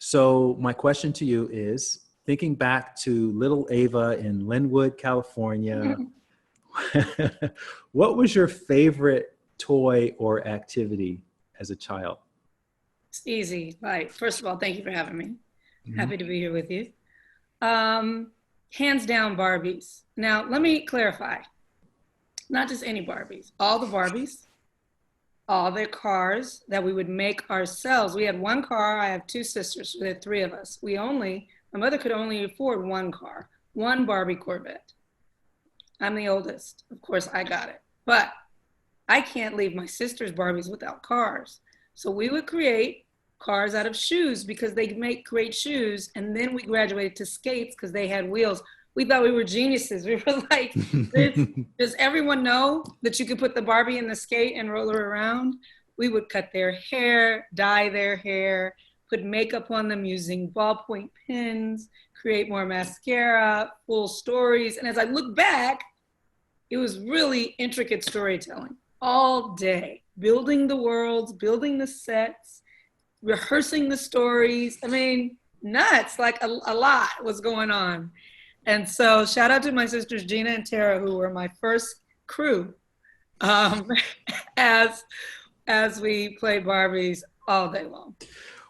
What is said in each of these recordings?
So my question to you is, thinking back to little Ava in Linwood, California, what was your favorite toy or activity as a child? It's easy. Right. First of all, thank you for having me. Mhm. Happy to be here with you. Um, Hands down, Barbies. Now, let me clarify. Not just any Barbies, all the Barbies, all the cars that we would make ourselves. We had one car. I have two sisters, so there are three of us. My mother could only afford one car, one Barbie Corvette. I'm the oldest. Of course, I got it. But I can't leave my sister's Barbies without cars. So we would create cars out of shoes because they make great shoes. And then we graduated to skates because they had wheels. We thought we were geniuses. We were like, does everyone know that you could put the Barbie in the skate and roll her around? We would cut their hair, dye their hair, put makeup on them using ballpoint pens, create more mascara, full stories. And as I look back, it was really intricate storytelling all day, building the worlds, building the sets, rehearsing the stories. I mean, nuts, like a lot was going on. And so shout out to my sisters, Gina and Tara, who were my first crew um, as, as we played Barbies all day long.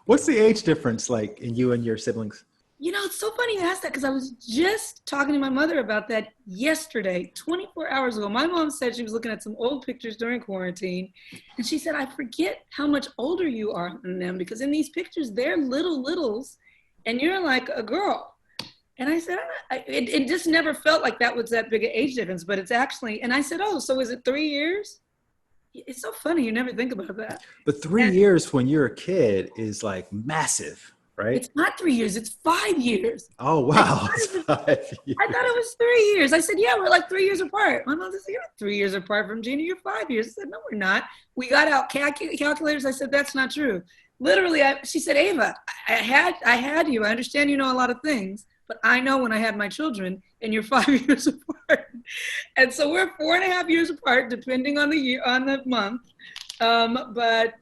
What's the age difference like in you and your siblings? You know, it's so funny you asked that because I was just talking to my mother about that yesterday, 24 hours ago. My mom said she was looking at some old pictures during quarantine, and she said, I forget how much older you are than them because in these pictures, they're littles, and you're like a girl. And I said, it just never felt like that was that big an age difference, but it's actually, and I said, oh, so is it 3 years? It's so funny. You never think about that. But three And years when you're a kid is like massive, right? it's not 3 years, it's 5 years. Oh, I wow. thought It's it was, 5 years. I thought it was 3 years. I said, yeah, we're like 3 years apart. My mom said, you're not 3 years apart from Gina, you're 5 years. I said, no, we're not. We got out calculators. I said, that's not true. Literally, she said, Ava, I had you. I understand you know a lot of things, but I know when I had my children and you're 5 years apart. And so we're 4.5 years apart, depending on the year, on the month. But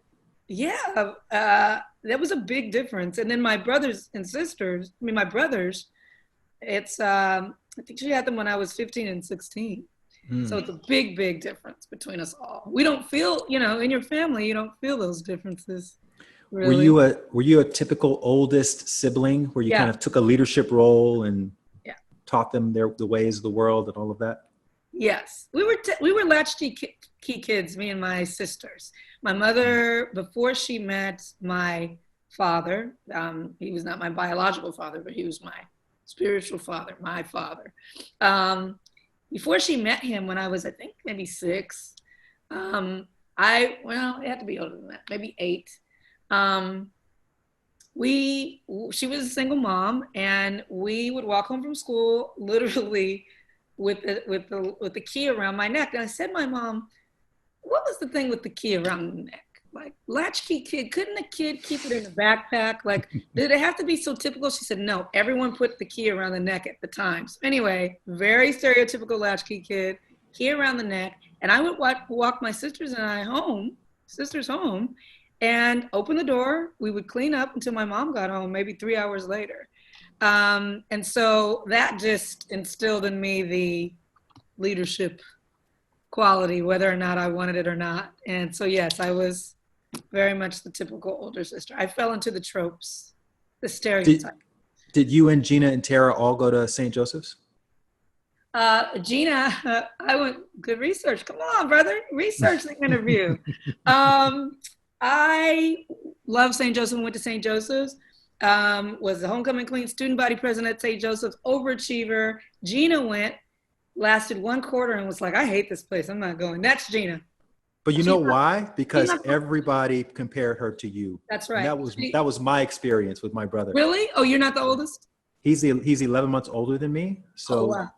yeah, that was a big difference. And then my brothers and sisters, my brothers, I think she had them when I was 15 and 16. So Mm. it's a big, big difference between us all. We don't feel, in your family, you don't feel those differences, really. Were you a typical oldest sibling where you kind Yeah, of took a leadership role and yeah. taught them the ways of the world and all of that? Yes, we were latchkey key kids, me and my sisters. My mother, before she met my father, he was not my biological father, but he was my spiritual father, my father. Before she met him, when I was, I think, maybe 6, it had to be older than that, maybe 8. Um, she was a single mom, and we would walk home from school literally with the key around my neck. And I said, my mom, what was the thing with the key around the neck? Like, latchkey kid, couldn't a kid keep it in the backpack? Like, did it have to be so typical? She said, no, everyone put the key around the neck at the time. So anyway, very stereotypical latchkey kid, key around the neck. And I would walk my sisters and I home, and open the door. We would clean up until my mom got home, maybe 3 hours later. And so that just instilled in me the leadership quality, whether or not I wanted it or not. And so, yes, I was very much the typical older sister. I fell into the tropes, the Did, stereotype. did you and Gina and Tara all go to St. Joseph's? Gina, I went, good research. Come on, brother, research the interview. Um, I love St. Joseph and went to St. Joseph's. Was the homecoming queen, student body president at St. Joseph's, overachiever. Gina went, lasted 1 quarter and was like, I hate this place. I'm not going. That's Gina. But you She's know not, why? she's Because not, everybody compared her to you. that's And right. that was my experience with my brother. Really? Oh, you're not the oldest? He's 11 months older than me. Oh, So wow.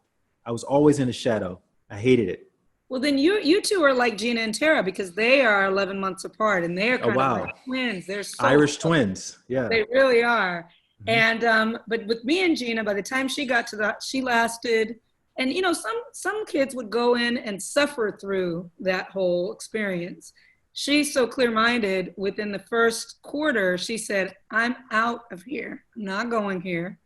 I was always in the shadow. I hated it. Well, then you two are like Gina and Tara because they are 11 months apart and they're Oh, kind of like wow. twins. They're so, Irish twins. Yeah. they really are. Mhm. And but with me and Gina, by the time she got to she lasted. And some kids would go in and suffer through that whole experience. she's so clear-minded. Within the first quarter, she said, I'm out of here. I'm not going here.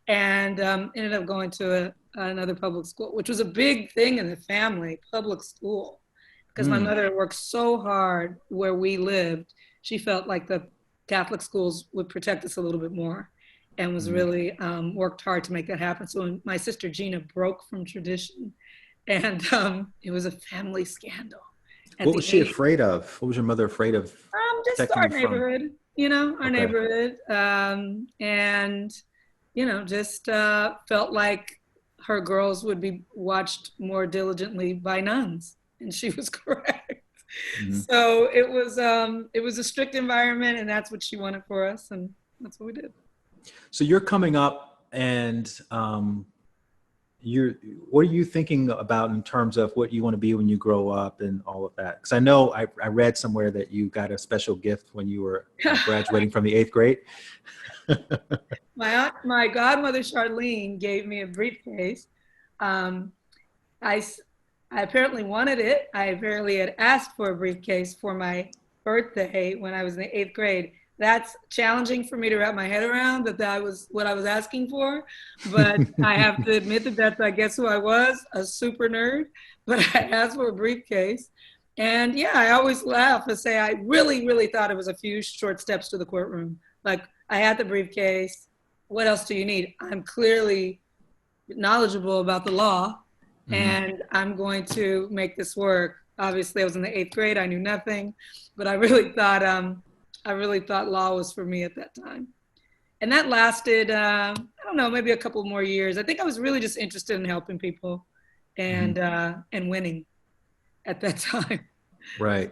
And ended up going to another public school, which was a big thing in the family, public school. Because my mother worked so hard where we lived. She felt like the Catholic schools would protect us a little bit more, and was really worked hard to make that happen. So when my sister Gina broke from tradition, and it was a family scandal. What was she afraid of? What was your mother afraid of? Just our neighborhood, our neighborhood. And, just felt like her girls would be watched more diligently by nuns. And she was correct. So it was a strict environment, and that's what she wanted for us. And that's what we did. So you're coming up, and what are you thinking about in terms of what you want to be when you grow up and all of that? Because I know I read somewhere that you got a special gift when you were graduating from the 8th grade. My godmother Charlene gave me a briefcase. I apparently wanted it. I apparently had asked for a briefcase for my birthday when I was in the 8th grade. That's challenging for me to wrap my head around, that was what I was asking for. But I have to admit that's, I guess, who I was, a super nerd. But I asked for a briefcase. And yeah, I always laugh and say I really, really thought it was a few short steps to the courtroom. Like, I had the briefcase. What else do you need? I'm clearly knowledgeable about the law, and I'm going to make this work. Obviously, I was in the 8th grade. I knew nothing, but I really thought law was for me at that time. And that lasted, I don't know, maybe a couple more years. I think I was really just interested in helping people and winning at that time. Right.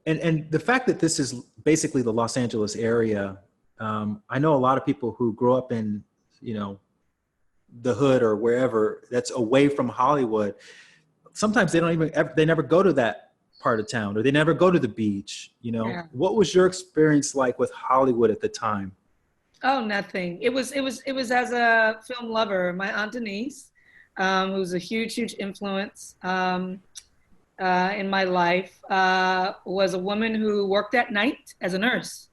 And the fact that this is basically the Los Angeles area, I know a lot of people who grow up in, the hood or wherever that's away from Hollywood. Sometimes they never go to that part of town, or they never go to the beach. Yeah. What was your experience like with Hollywood at the time? Oh, nothing. It was as a film lover. My Aunt Denise, who was a huge influence in my life, was a woman who worked at night as a nurse.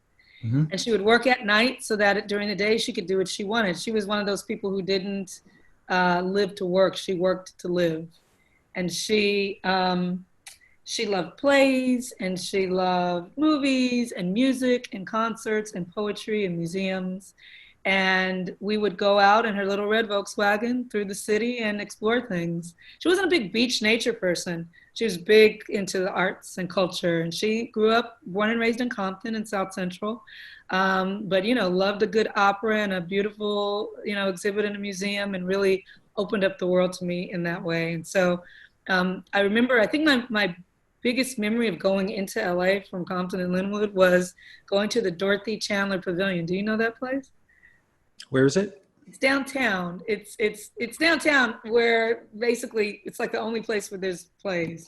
And she would work at night so that during the day she could do what she wanted. She was one of those people who didn't live to work. She worked to live. And she loved plays, and she loved movies and music and concerts and poetry and museums. And we would go out in her little red Volkswagen through the city and explore things. She wasn't a big beach nature person. She was big into the arts and culture. And she grew up, born and raised in Compton in South Central. But, loved a good opera and a beautiful, exhibit in a museum, and really opened up the world to me in that way. And so I remember, I think my biggest memory of going into LA from Compton and Linwood was going to the Dorothy Chandler Pavilion. Do you know that place? Where is it? It's downtown. It's downtown, where basically it's like the only place where there's plays.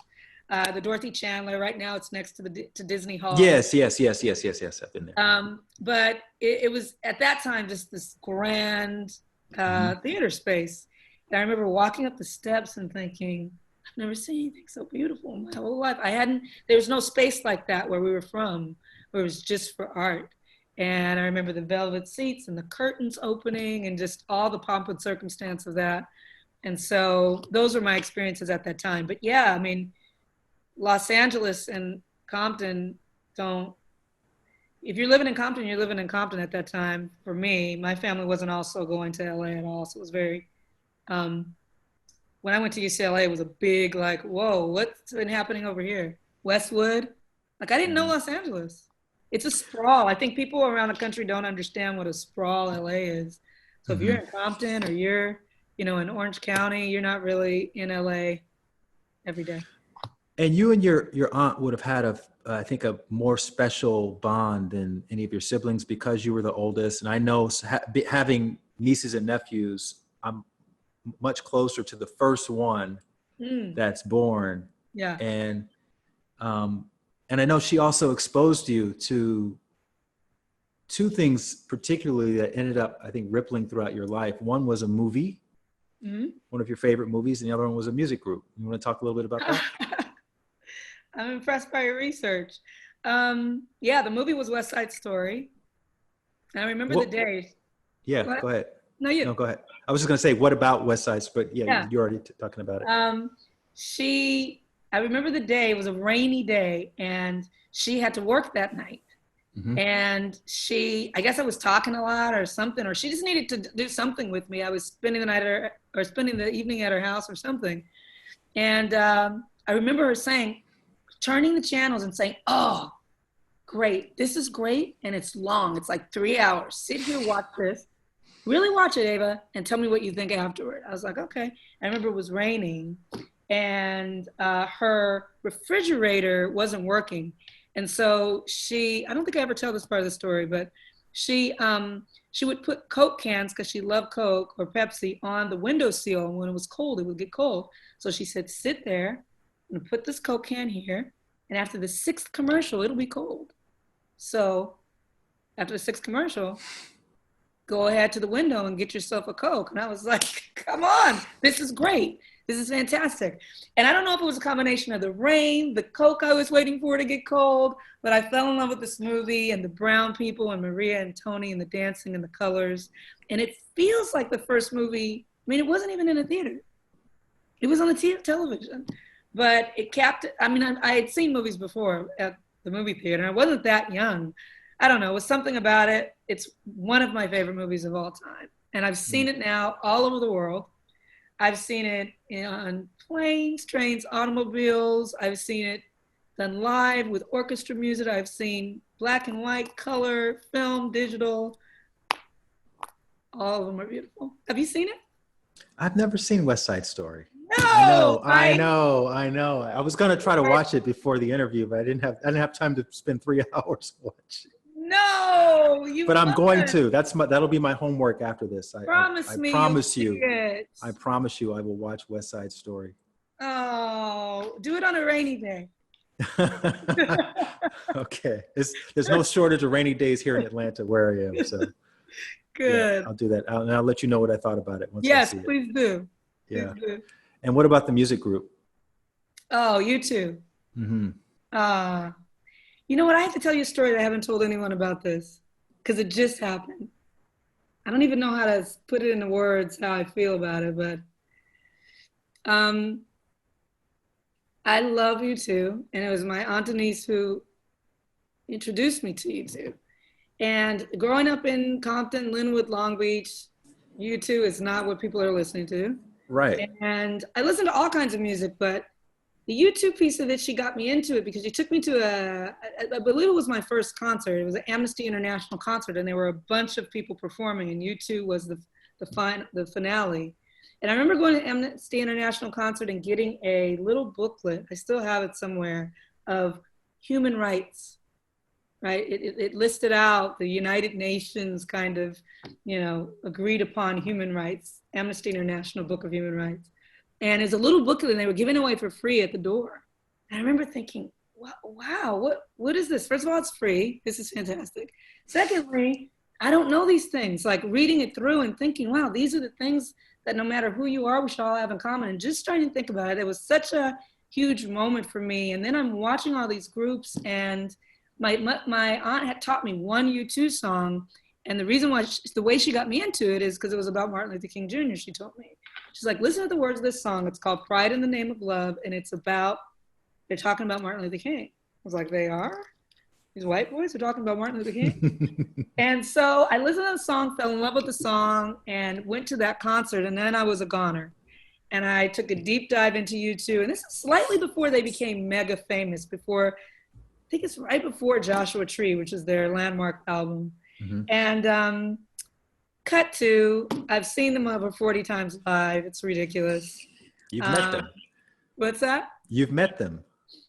The Dorothy Chandler, right now it's next to Disney Hall. Yes. I've been there. But it was at that time just this grand theater space. And I remember walking up the steps and thinking, I've never seen anything so beautiful in my whole life. There was no space like that where we were from, where it was just for art. And I remember the velvet seats and the curtains opening and just all the pomp and circumstance of that. And so those were my experiences at that time. But yeah, I mean, Los Angeles and Compton if you're living in Compton, you're living in Compton at that time. For me, my family wasn't also going to LA at all. So it was very, when I went to UCLA, it was a big, like, whoa, what's been happening over here? Westwood? Like, I didn't know Los Angeles. It's a sprawl. I think people around the country don't understand what a sprawl LA is. So if you're in Compton or you're, in Orange County, you're not really in LA every day. And you and your aunt would have had I think a more special bond than any of your siblings because you were the oldest. And I know having nieces and nephews, I'm much closer to the first one that's born. Yeah. And I know she also exposed you to two things particularly that ended up, I think, rippling throughout your life. One was a movie, one of your favorite movies, and the other one was a music group. You want to talk a little bit about that? I'm impressed by your research. Yeah, the movie was West Side Story. And I remember the day. Yeah, What? go ahead. No, you. No, go ahead. I was just going to say, what about West Side? But yeah, Yeah. you're already talking about it. I remember the day, it was a rainy day, and she had to work that night. Mm-hmm. And I guess I was talking a lot or something, or she just needed to do something with me. I was spending the night spending the evening at her house or something. And I remember her saying, turning the channels and saying, oh, great, this is great, and it's long. It's like 3 hours. Sit here, watch this. Really watch it, Ava, and tell me what you think afterward. I was like, okay. I remember it was raining, and her refrigerator wasn't working. And so I don't think I ever tell this part of the story, but she would put Coke cans, because she loved Coke or Pepsi, on the windowsill. And when it was cold, it would get cold. So she said, sit there and put this Coke can here. And after the 6th commercial, it'll be cold. So after the 6th commercial, go ahead to the window and get yourself a Coke. And I was like, come on, this is great. This is fantastic. And I don't know if it was a combination of the rain, the Coke I was waiting for to get cold, but I fell in love with this movie and the brown people and Maria and Tony and the dancing and the colors. And it feels like the first movie. I mean, it wasn't even in a theater. It was on the television, but it kept, I mean, I had seen movies before at the movie theater. I wasn't that young. I don't know, it was something about it. It's one of my favorite movies of all time. And I've seen it now all over the world. I've seen it on planes, trains, automobiles. I've seen it done live with orchestra music. I've seen black and white, color, film, digital. All of them are beautiful. Have you seen it? I've never seen West Side Story. No, I know. I was going to try to watch it before the interview, but I didn't have time to spend 3 hours watching. No, but I'm going to. That'll be my homework after this. I promise you. I promise you I will watch West Side Story. Oh, do it on a rainy day. Okay. There's no shortage of rainy days here in Atlanta where I am. So good. Yeah, I'll do that. I'll let you know what I thought about it once I see it. Yes, please do. Yeah. Please do. And what about the music group? Oh, you too. Mm-hmm. You know what? I have to tell you a story that I haven't told anyone about this, because it just happened. I don't even know how to put it into words how I feel about it, but I love U2, and it was my Aunt Denise who introduced me to U2. And growing up in Compton, Linwood, Long Beach, U2 is not what people are listening to. Right. And I listened to all kinds of music, but the U2 piece of it, she got me into it because she took me to I believe it was my first concert. It was an Amnesty International concert, and there were a bunch of people performing, and U2 was the finale. And I remember going to Amnesty International concert and getting a little booklet, I still have it somewhere, of human rights, right? It listed out the United Nations kind of, agreed upon human rights, Amnesty International Book of Human Rights. And it's a little booklet, and they were giving away for free at the door. And I remember thinking, wow, what is this? First of all, it's free. This is fantastic. Secondly, I don't know these things. Like reading it through and thinking, wow, these are the things that no matter who you are, we should all have in common. And just trying to think about it, it was such a huge moment for me. And then I'm watching all these groups, and my aunt had taught me one U2 song. And the reason why, the way she got me into it is because it was about Martin Luther King Jr., she told me. She's like, listen to the words of this song. It's called Pride in the Name of Love. And it's about, they're talking about Martin Luther King. I was like, they are? These white boys are talking about Martin Luther King? And so I listened to the song, fell in love with the song, and went to that concert. And then I was a goner. And I took a deep dive into U2. And this is slightly before they became mega famous, I think it's right before Joshua Tree, which is their landmark album. Mm-hmm. And cut to, I've seen them over 40 times live. It's ridiculous. You've met them. What's that? You've met them.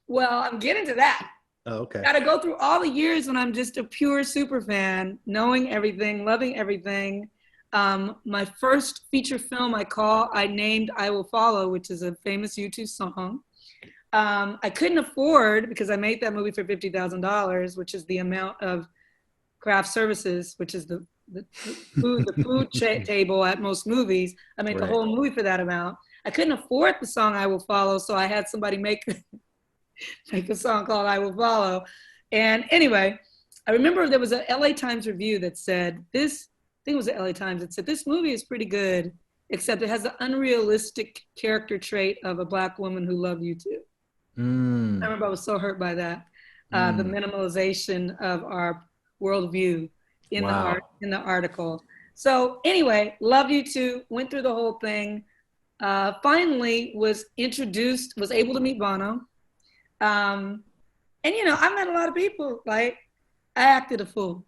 Well, I'm getting to that. Oh, okay. Got to go through all the years when I'm just a pure super fan, knowing everything, loving everything. My first feature film I named I Will Follow, which is a famous U2 song. I couldn't afford, because I made that movie for $50,000, which is the amount of craft services, which is the food table at most movies. I made the whole movie for that amount. I couldn't afford the song I Will Follow, so I had somebody make make a song called I Will Follow. And anyway, I remember there was a LA Times review that said this, I think it was the LA Times, that said this movie is pretty good, except it has the unrealistic character trait of a Black woman who loved you too. I remember I was so hurt by that. The minimalization of our worldview in the article. So anyway, love you too. Went through the whole thing. Finally was introduced, was able to meet Bono. And you know, I met a lot of people. Like, I acted a fool.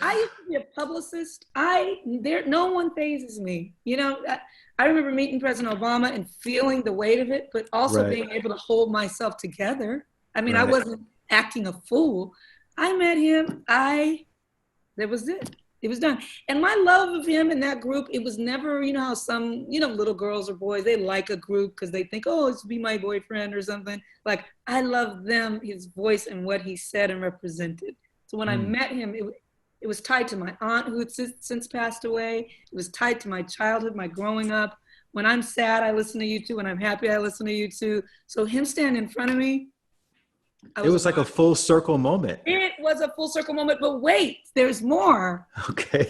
I used to be a publicist. No one phases me. You know, I remember meeting President Obama and feeling the weight of it, but also being able to hold myself together. I mean, I wasn't acting a fool. I met him. That was it. It was done. And my love of him in that group, it was never, you know, how some, you know, little girls or boys, they like a group because they think, oh, it's be my boyfriend or something. Like, I love them, his voice and what he said and represented. So when I met him, it was tied to my aunt who had since passed away. It was tied to my childhood, my growing up. When I'm sad, I listen to U2. When I'm happy, I listen to U2. So him standing in front of me, it was like a full circle moment. It was a full circle moment, but wait, there's more. Okay.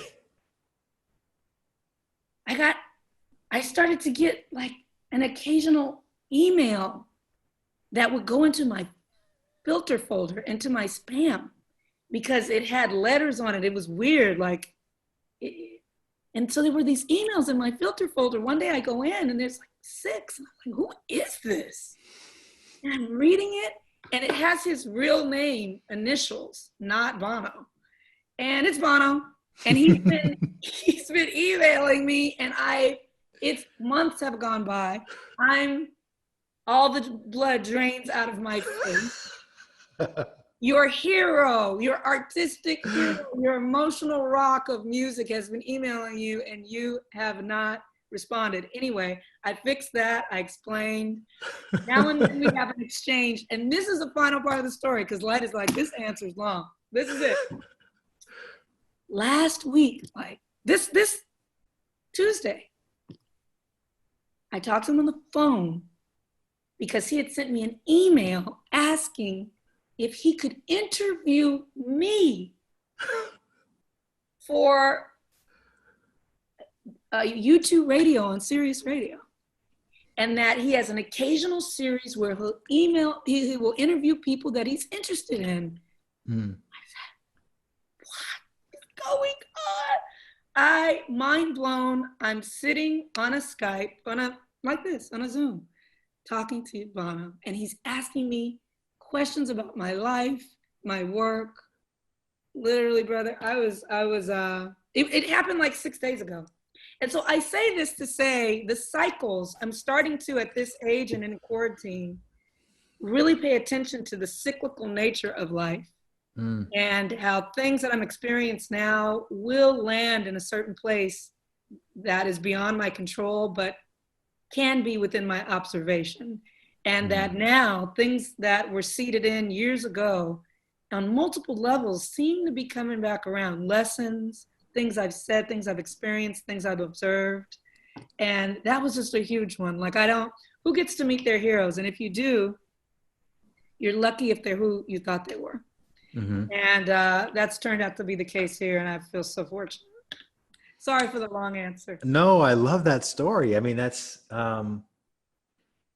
I started to get like an occasional email that would go into my filter folder, into my spam, because it had letters on it. It was weird, and so there were these emails in my filter folder. One day I go in and there's like 6. And I'm like, who is this? And I'm reading it. And it has his real name, initials, not Bono. And it's Bono. And he's been emailing me, and it's months have gone by. All the blood drains out of my face. Your hero, your artistic hero, your emotional rock of music has been emailing you, and you have not responded. Anyway, I fixed that. I explained. Now and then we have an exchange. And this is the final part of the story, because Light is like, this answer is long. This is it. Last week, like this Tuesday, I talked to him on the phone because he had sent me an email asking if he could interview me for U2 radio on Sirius Radio, and that he has an occasional series where he will interview people that he's interested in. I said, what is going on? Mind blown. I'm sitting on a Skype, like this, on a Zoom, talking to Bono, and he's asking me questions about my life, my work. Literally, brother, it happened like 6 days ago. And so I say this to say the cycles, I'm starting to, at this age and in quarantine, really pay attention to the cyclical nature of life and how things that I'm experiencing now will land in a certain place that is beyond my control, but can be within my observation. And that now things that were seeded in years ago on multiple levels seem to be coming back around. Lessons, things I've said, things I've experienced, things I've observed. And that was just a huge one. Like, who gets to meet their heroes? And if you do, you're lucky if they're who you thought they were. And that's turned out to be the case here. And I feel so fortunate. Sorry for the long answer. No, I love that story. I mean, that's,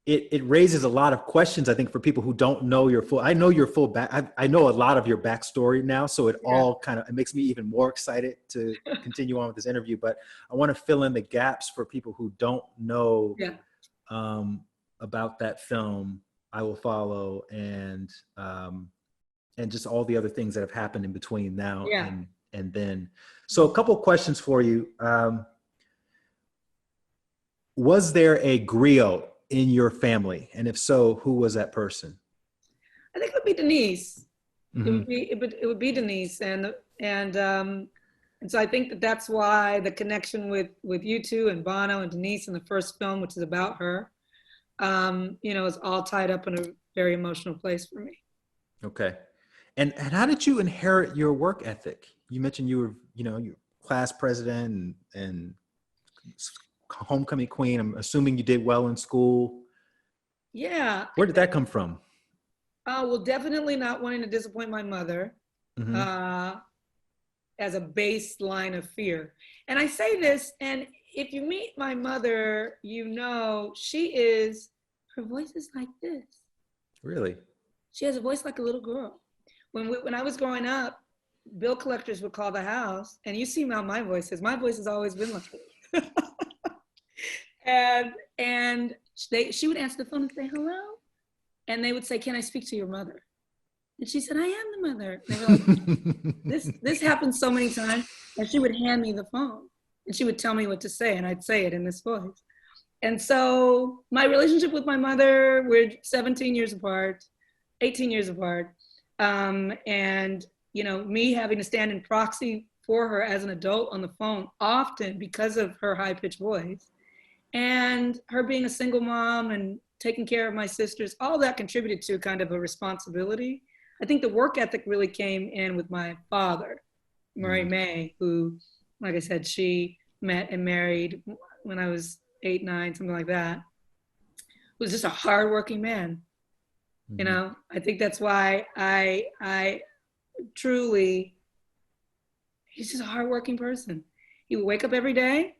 it raises a lot of questions, I think, for people who don't know I know your full back. I know a lot of your backstory now. So it all it makes me even more excited to continue on with this interview, but I want to fill in the gaps for people who don't know about that film, I Will Follow, and just all the other things that have happened in between now and then. So a couple of questions for you. Was there a griot in your family? And if so, who was that person? I think it would be Denise. It would be Denise. And so I think that's why the connection with U2 and Bono and Denise in the first film, which is about her, is all tied up in a very emotional place for me. Okay. And how did you inherit your work ethic? You mentioned you were, your class president and homecoming queen. I'm assuming you did well in school. Yeah. Where did that come from? Well, definitely not wanting to disappoint my mother. Mm-hmm. As a baseline of fear. And I say this, and if you meet my mother, you know her voice is like this. Really? She has a voice like a little girl. When I was growing up, bill collectors would call the house, and you see how my voice is. My voice has always been like this. and she would answer the phone and say, hello. And they would say, can I speak to your mother? And she said, I am the mother. And they were like, this happened so many times. And she would hand me the phone and she would tell me what to say. And I'd say it in this voice. And so my relationship with my mother, we're 17 years apart, 18 years apart. And, you know, me having to stand in proxy for her as an adult on the phone, often because of her high-pitched voice, and her being a single mom and taking care of my sisters, all that contributed to kind of a responsibility. I think the work ethic really came in with my father, Murray May, who, like I said, she met and married when I was 8, 9, something like that. Was just a hardworking man. You know, I think that's why I truly, he's just a hardworking person. He would wake up every day,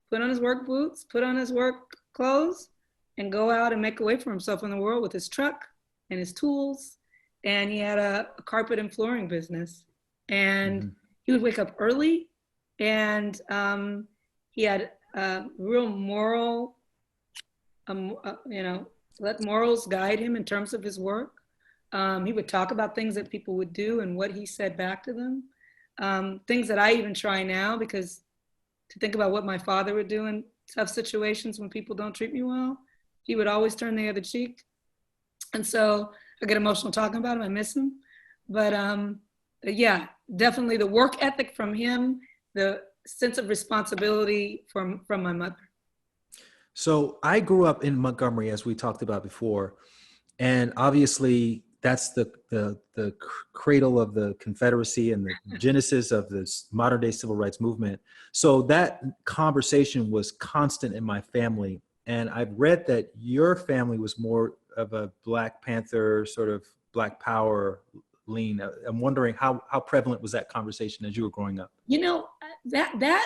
put on his work boots, put on his work clothes, and go out and make a way for himself in the world with his truck and his tools. And he had a carpet and flooring business. And he would wake up early, and he had real moral, you know, let morals guide him in terms of his work. He would talk about things that people would do and what he said back to them. Things that I even try now, because to think about what my father would do in tough situations when people don't treat me well, he would always turn the other cheek. And so I get emotional talking about him. I miss him. But yeah, definitely the work ethic from him, the sense of responsibility from my mother. So I grew up in Montgomery, as we talked about before, and obviously that's the cradle of the Confederacy and the genesis of this modern day civil rights movement. So that conversation was constant in my family. And I've read that your family was more of a Black Panther, sort of Black Power lean. I'm wondering how prevalent was that conversation as you were growing up? You know, that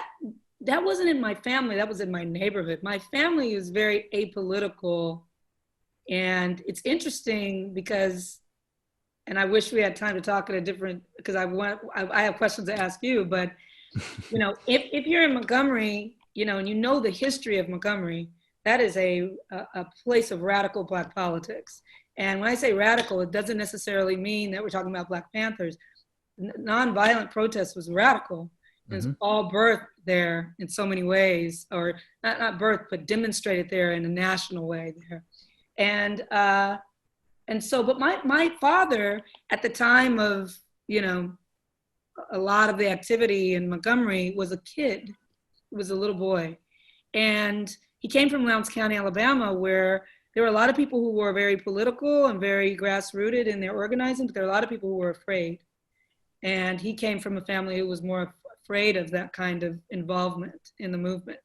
wasn't in my family, that was in my neighborhood. My family is very apolitical. And it's interesting because, and I wish we had time to talk at a different, because I have questions to ask you, but you know, if you're in Montgomery, you know, and you know the history of Montgomery, that is a place of radical Black politics. And when I say radical, it doesn't necessarily mean that we're talking about Black Panthers. Nonviolent protest was radical. It was all birthed there in so many ways, or not birthed, but demonstrated there in a national way there. And so, but my father at the time of, you know, a lot of the activity in Montgomery was a kid. He was a little boy. And he came from Lowndes County, Alabama, where there were a lot of people who were very political and very grassrooted in their organizing, but there were a lot of people who were afraid. And he came from a family who was more afraid of that kind of involvement in the movement,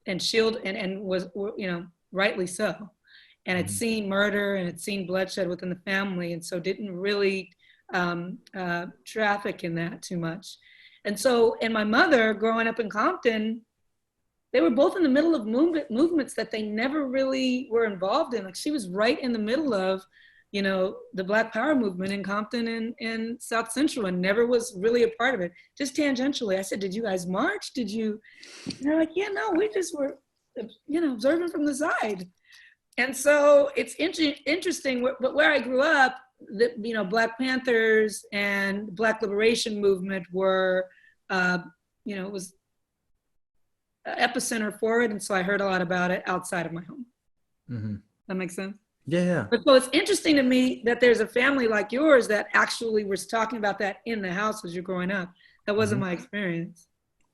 and was, you know, rightly so. And had seen murder and had seen bloodshed within the family, and so didn't really traffic in that too much. And so, and my mother, growing up in Compton, they were both in the middle of movements that they never really were involved in. Like, she was right in the middle of, you know, the Black Power movement in Compton and South Central, and never was really a part of it, just tangentially. I said, did you guys march? Did you? And they're like, yeah, no, we just were, you know, observing from the side. And so it's interesting, but where I grew up, you know, Black Panthers and Black Liberation Movement were, you know, it was an epicenter for it. And so I heard a lot about it outside of my home. That makes sense? Yeah. But so it's interesting to me that there's a family like yours that actually was talking about that in the house as you're growing up. That wasn't my experience.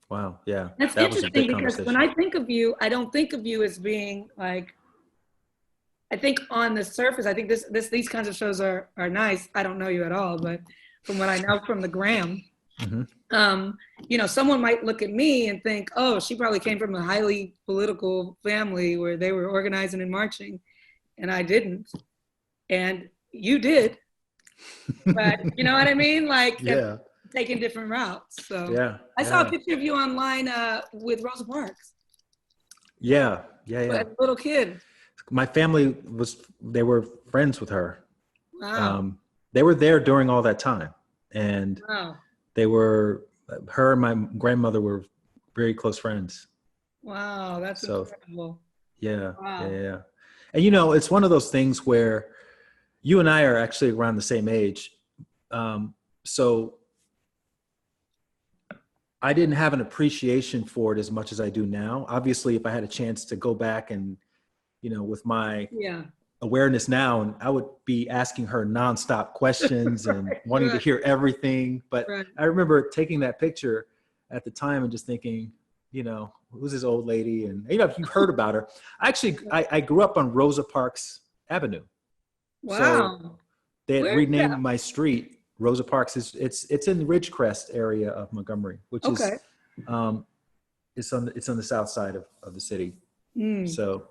Wow. Yeah. That's that interesting because when I think of you, I don't think of you as being like, I think on the surface, I think these kinds of shows are nice. I don't know you at all, but from what I know from the gram, Mm-hmm. Someone might look at me and think, oh, she probably came from a highly political family where they were organizing and marching, and I didn't. And you did. But you know what I mean? Like, yeah, taking different routes. So yeah, I saw a picture of you online with Rosa Parks. Yeah. As a little kid. My family they were friends with her. Wow. They were there during all that time. And Wow. her and my grandmother were very close friends. Wow, that's incredible. Yeah, Wow. yeah. And it's one of those things where you and I are actually around the same age. So I didn't have an appreciation for it as much as I do now. Obviously, if I had a chance to go back and, with my awareness now, and I would be asking her nonstop questions and wanting to hear everything. But I remember taking that picture at the time and just thinking, who's this old lady? And, if you've heard about her, I grew up on Rosa Parks Avenue. Wow. So they renamed my street. Rosa Parks it's in the Ridgecrest area of Montgomery, which is it's on the south side of the city. So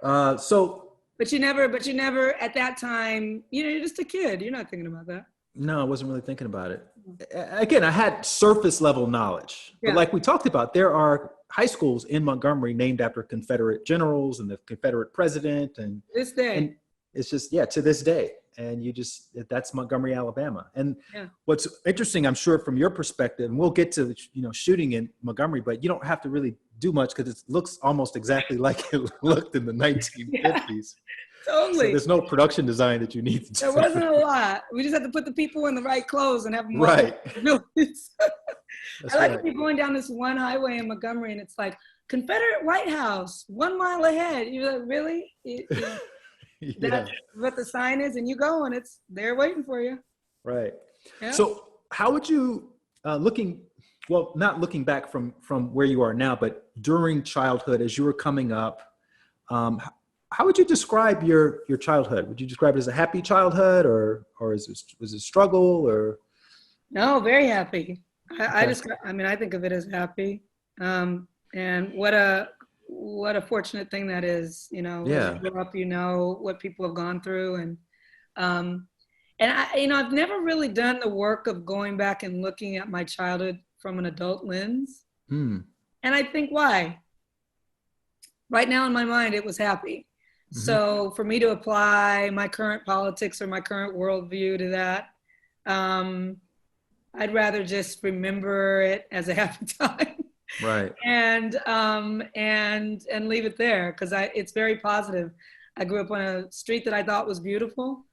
but you never at that time, you're just a kid. You're not thinking about that. No, I wasn't really thinking about it. Again, I had surface level knowledge, but like we talked about, there are high schools in Montgomery named after Confederate generals and the Confederate president, and this day. And it's just, to this day. And that's Montgomery, Alabama. And what's interesting, I'm sure from your perspective, and we'll get to, shooting in Montgomery, but you don't have to really do much because it looks almost exactly like it looked in the 1950s. Totally. So there's no production design that you need to do. There wasn't a lot. We just had to put the people in the right clothes and have them right. I like if you're going down this one highway in Montgomery and it's like Confederate White House 1 mile ahead. You're like, really? That's what the sign is, and you go and it's there waiting for you. Right. Yeah. So how would you, not looking back from where you are now, but during childhood, as you were coming up, how would you describe your childhood? Would you describe it as a happy childhood, or was it a struggle, or? No, very happy. I think of it as happy. And what a fortunate thing that is, as you grow up, what people have gone through. And I've never really done the work of going back and looking at my childhood from an adult lens. And I think why? Right now in my mind, it was happy. Mm-hmm. So for me to apply my current politics or my current worldview to that, I'd rather just remember it as a happy time. Right. And leave it there, because it's very positive. I grew up on a street that I thought was beautiful.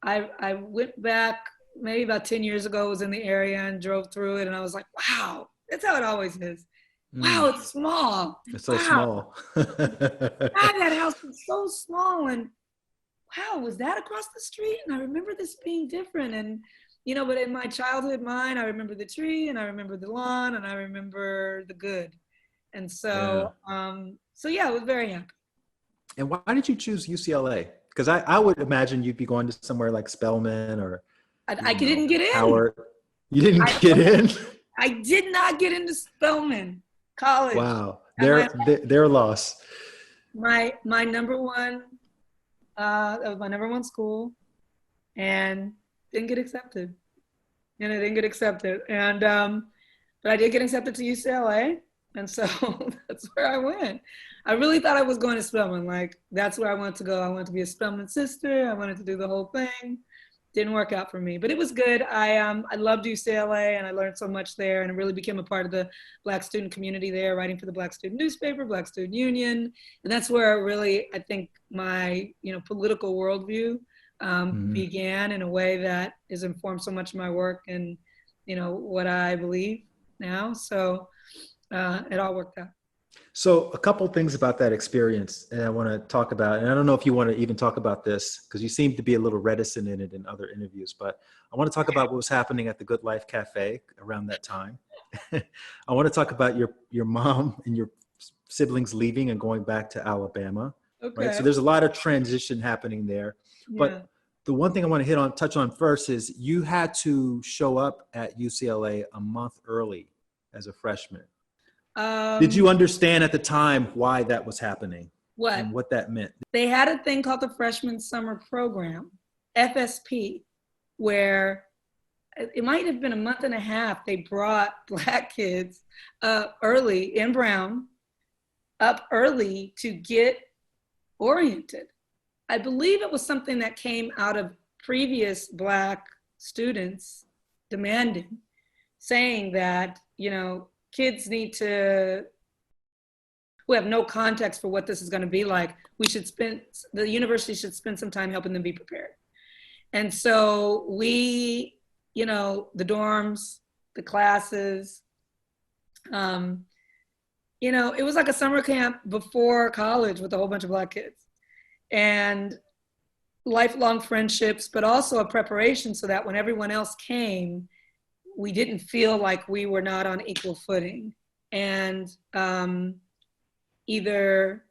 I went back maybe about 10 years ago, was in the area and drove through it, and I was like, wow, that's how it always is. Wow, it's small. It's so small. God, that house was so small, and wow, was that across the street? And I remember this being different, and but in my childhood mind, I remember the tree, and I remember the lawn, and I remember the good. And so, I was very happy. And why did you choose UCLA? Because I would imagine you'd be going to somewhere like Spelman or I didn't get in. Howard. You didn't get in? I did not get into Spelman College. Wow. Their loss. My number one, that was my number one school, and didn't get accepted. And I didn't get accepted. And but I did get accepted to UCLA. And so that's where I went. I really thought I was going to Spelman. Like, that's where I wanted to go. I wanted to be a Spelman sister. I wanted to do the whole thing. Didn't work out for me, but it was good. I loved UCLA, and I learned so much there, and I really became a part of the Black student community there, writing for the Black Student Newspaper, Black Student Union. And that's where really, I think, my political worldview began in a way that has informed so much of my work and what I believe now. So it all worked out. So a couple things about that experience, and I want to talk about, and I don't know if you want to even talk about this because you seem to be a little reticent in it in other interviews, but I want to talk about what was happening at the Good Life Cafe around that time. I want to talk about your mom and your siblings leaving and going back to Alabama. Okay. Right? So there's a lot of transition happening there. But the one thing I want to touch on first is you had to show up at UCLA a month early as a freshman. Did you understand at the time why that was happening? What? And what that meant? They had a thing called the Freshman Summer Program, FSP, where it might have been a month and a half. They brought Black kids early in Brown up early to get oriented. I believe it was something that came out of previous Black students demanding, saying that, you know, kids need to, who have no context for what this is going to be like, the university should spend some time helping them be prepared. And so we, you know, the dorms, the classes, you know, it was like a summer camp before college with a whole bunch of Black kids. And lifelong friendships, but also a preparation so that when everyone else came, we didn't feel like we were not on equal footing. And either,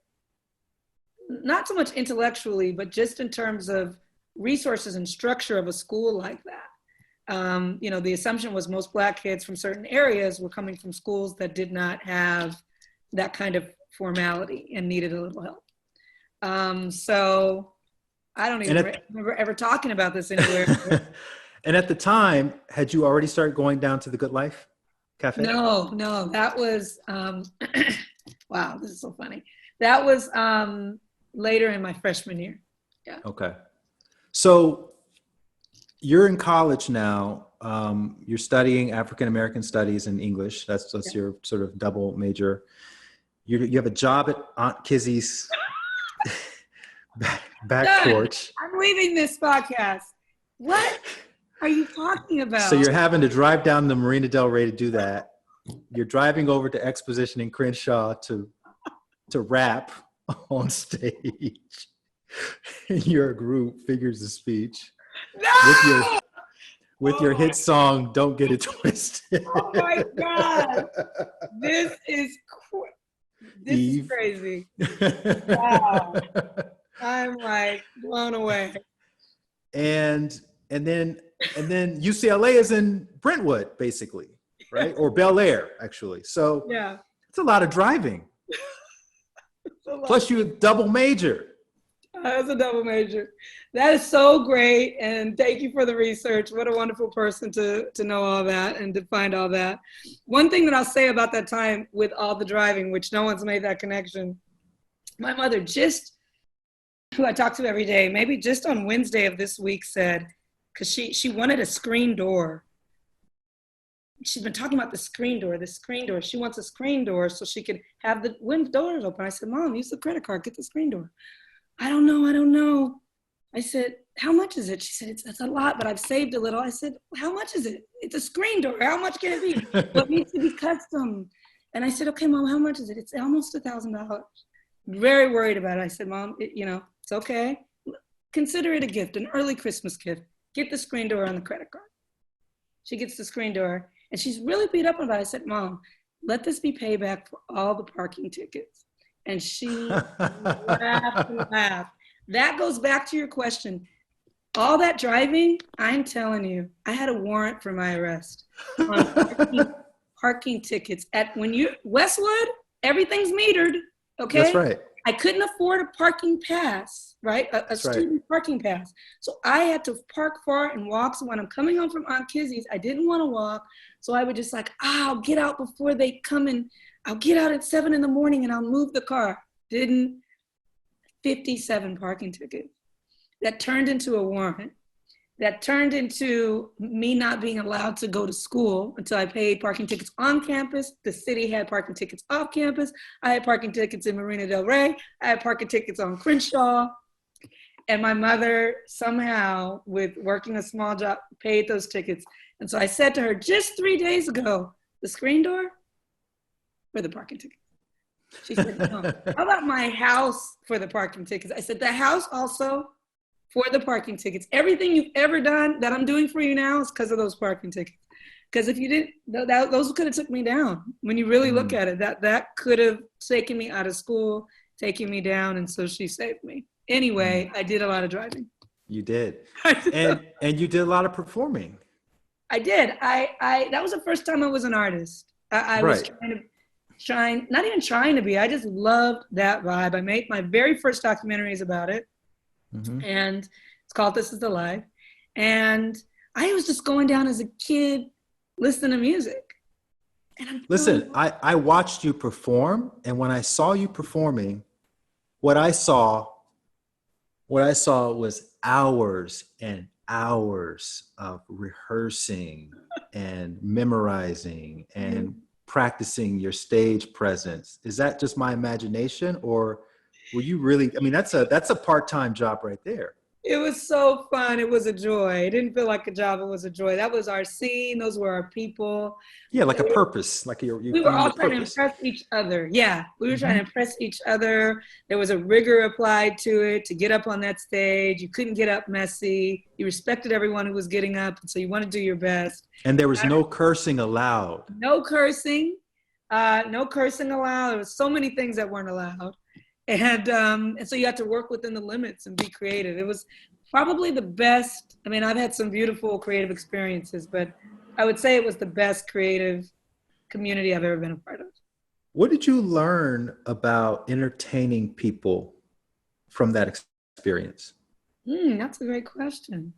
not so much intellectually, but just in terms of resources and structure of a school like that. You know, the assumption was most Black kids from certain areas were coming from schools that did not have that kind of formality and needed a little help. So I don't even remember ever talking about this anywhere. And at the time, had you already started going down to the Good Life Cafe? No, that was, wow, this is so funny. That was later in my freshman year. Yeah. Okay. So you're in college now. You're studying African-American studies and English. That's your sort of double major. You have a job at Aunt Kizzy's back porch. I'm leaving this podcast. What are you talking about? So you're having to drive down the Marina Del Rey to do that. You're driving over to Exposition in Crenshaw to rap on stage. Your group, Figures of Speech. No! With your hit song, Don't Get It Twisted. Oh my God. This is crazy. Wow. I'm like blown away. And then UCLA is in Brentwood, basically, right? Or Bel Air, actually. So yeah, it's a lot of driving. Plus you double major. That's a double major. That is so great. And thank you for the research. What a wonderful person to know all that and to find all that. One thing that I'll say about that time with all the driving, which no one's made that connection. My mother, who I talk to every day, maybe just on Wednesday of this week said, because she wanted a screen door. She's been talking about the screen door. She wants a screen door so she could have the window doors open. I said, Mom, use the credit card, get the screen door. I don't know. I said, how much is it? She said, it's a lot, but I've saved a little. I said, how much is it? It's a screen door. How much can it be? Well, it needs to be custom. And I said, okay, Mom, how much is it? It's almost $1,000. Very worried about it. I said, Mom, it's okay. Consider it a gift, an early Christmas gift. Get the screen door on the credit card. She gets the screen door and she's really beat up about it. I said, Mom, let this be payback for all the parking tickets. And she laughed and laughed. That goes back to your question. All that driving, I'm telling you, I had a warrant for my arrest on parking tickets. Westwood, everything's metered, okay? That's right. I couldn't afford a parking pass, right? A student parking pass. So I had to park far and walk. So when I'm coming home from Aunt Kizzy's, I didn't want to walk. So I would just I'll get out before they come in. I'll get out at 7 a.m. and I'll move the car. 57 parking tickets. That turned into a warrant. That turned into me not being allowed to go to school until I paid parking tickets on campus. The city had parking tickets off campus. I had parking tickets in Marina Del Rey. I had parking tickets on Crenshaw. And my mother somehow, with working a small job, paid those tickets. And so I said to her just 3 days ago, the screen door for the parking tickets. She said, no. How about my house for the parking tickets? I said, the house also for the parking tickets. Everything you've ever done that I'm doing for you now is because of those parking tickets. Because if you didn't, those could have took me down. When you really look at it, that could have taken me out of school, taken me down, and so she saved me. Anyway, I did a lot of driving. You did. And you did a lot of performing. I did. I that was the first time I was an artist. I was Right. trying to shine, not even trying to be. I just loved that vibe. I made my very first documentaries about it, Mm-hmm. and it's called This Is the Life. And I was just going down as a kid, listening to music. And I'm Listen, feeling, I watched you perform, and when I saw you performing, what I saw what I saw was hours and hours of rehearsing and memorizing and practicing your stage presence. Is that just my imagination, or were you really, I mean, that's a part-time job right there. it was so fun. It was a joy. It didn't feel like a job. It was a joy. That was our scene. Those were our people. Yeah, like a purpose, like you We were found all your trying to purpose. impress each other. Yeah, we were trying Hmm. to impress each other. There was a rigor applied to it to get up on that stage. You couldn't get up messy. You respected everyone who was getting up, and so you want to do your best. And there was no cursing allowed. No cursing, no cursing allowed. There was so many things that weren't allowed, and so you had to work within the limits and be creative. It was probably the best. I mean, I've had some beautiful creative experiences, but I would say it was the best creative community I've ever been a part of. What did you learn about entertaining people from that experience? That's a great question.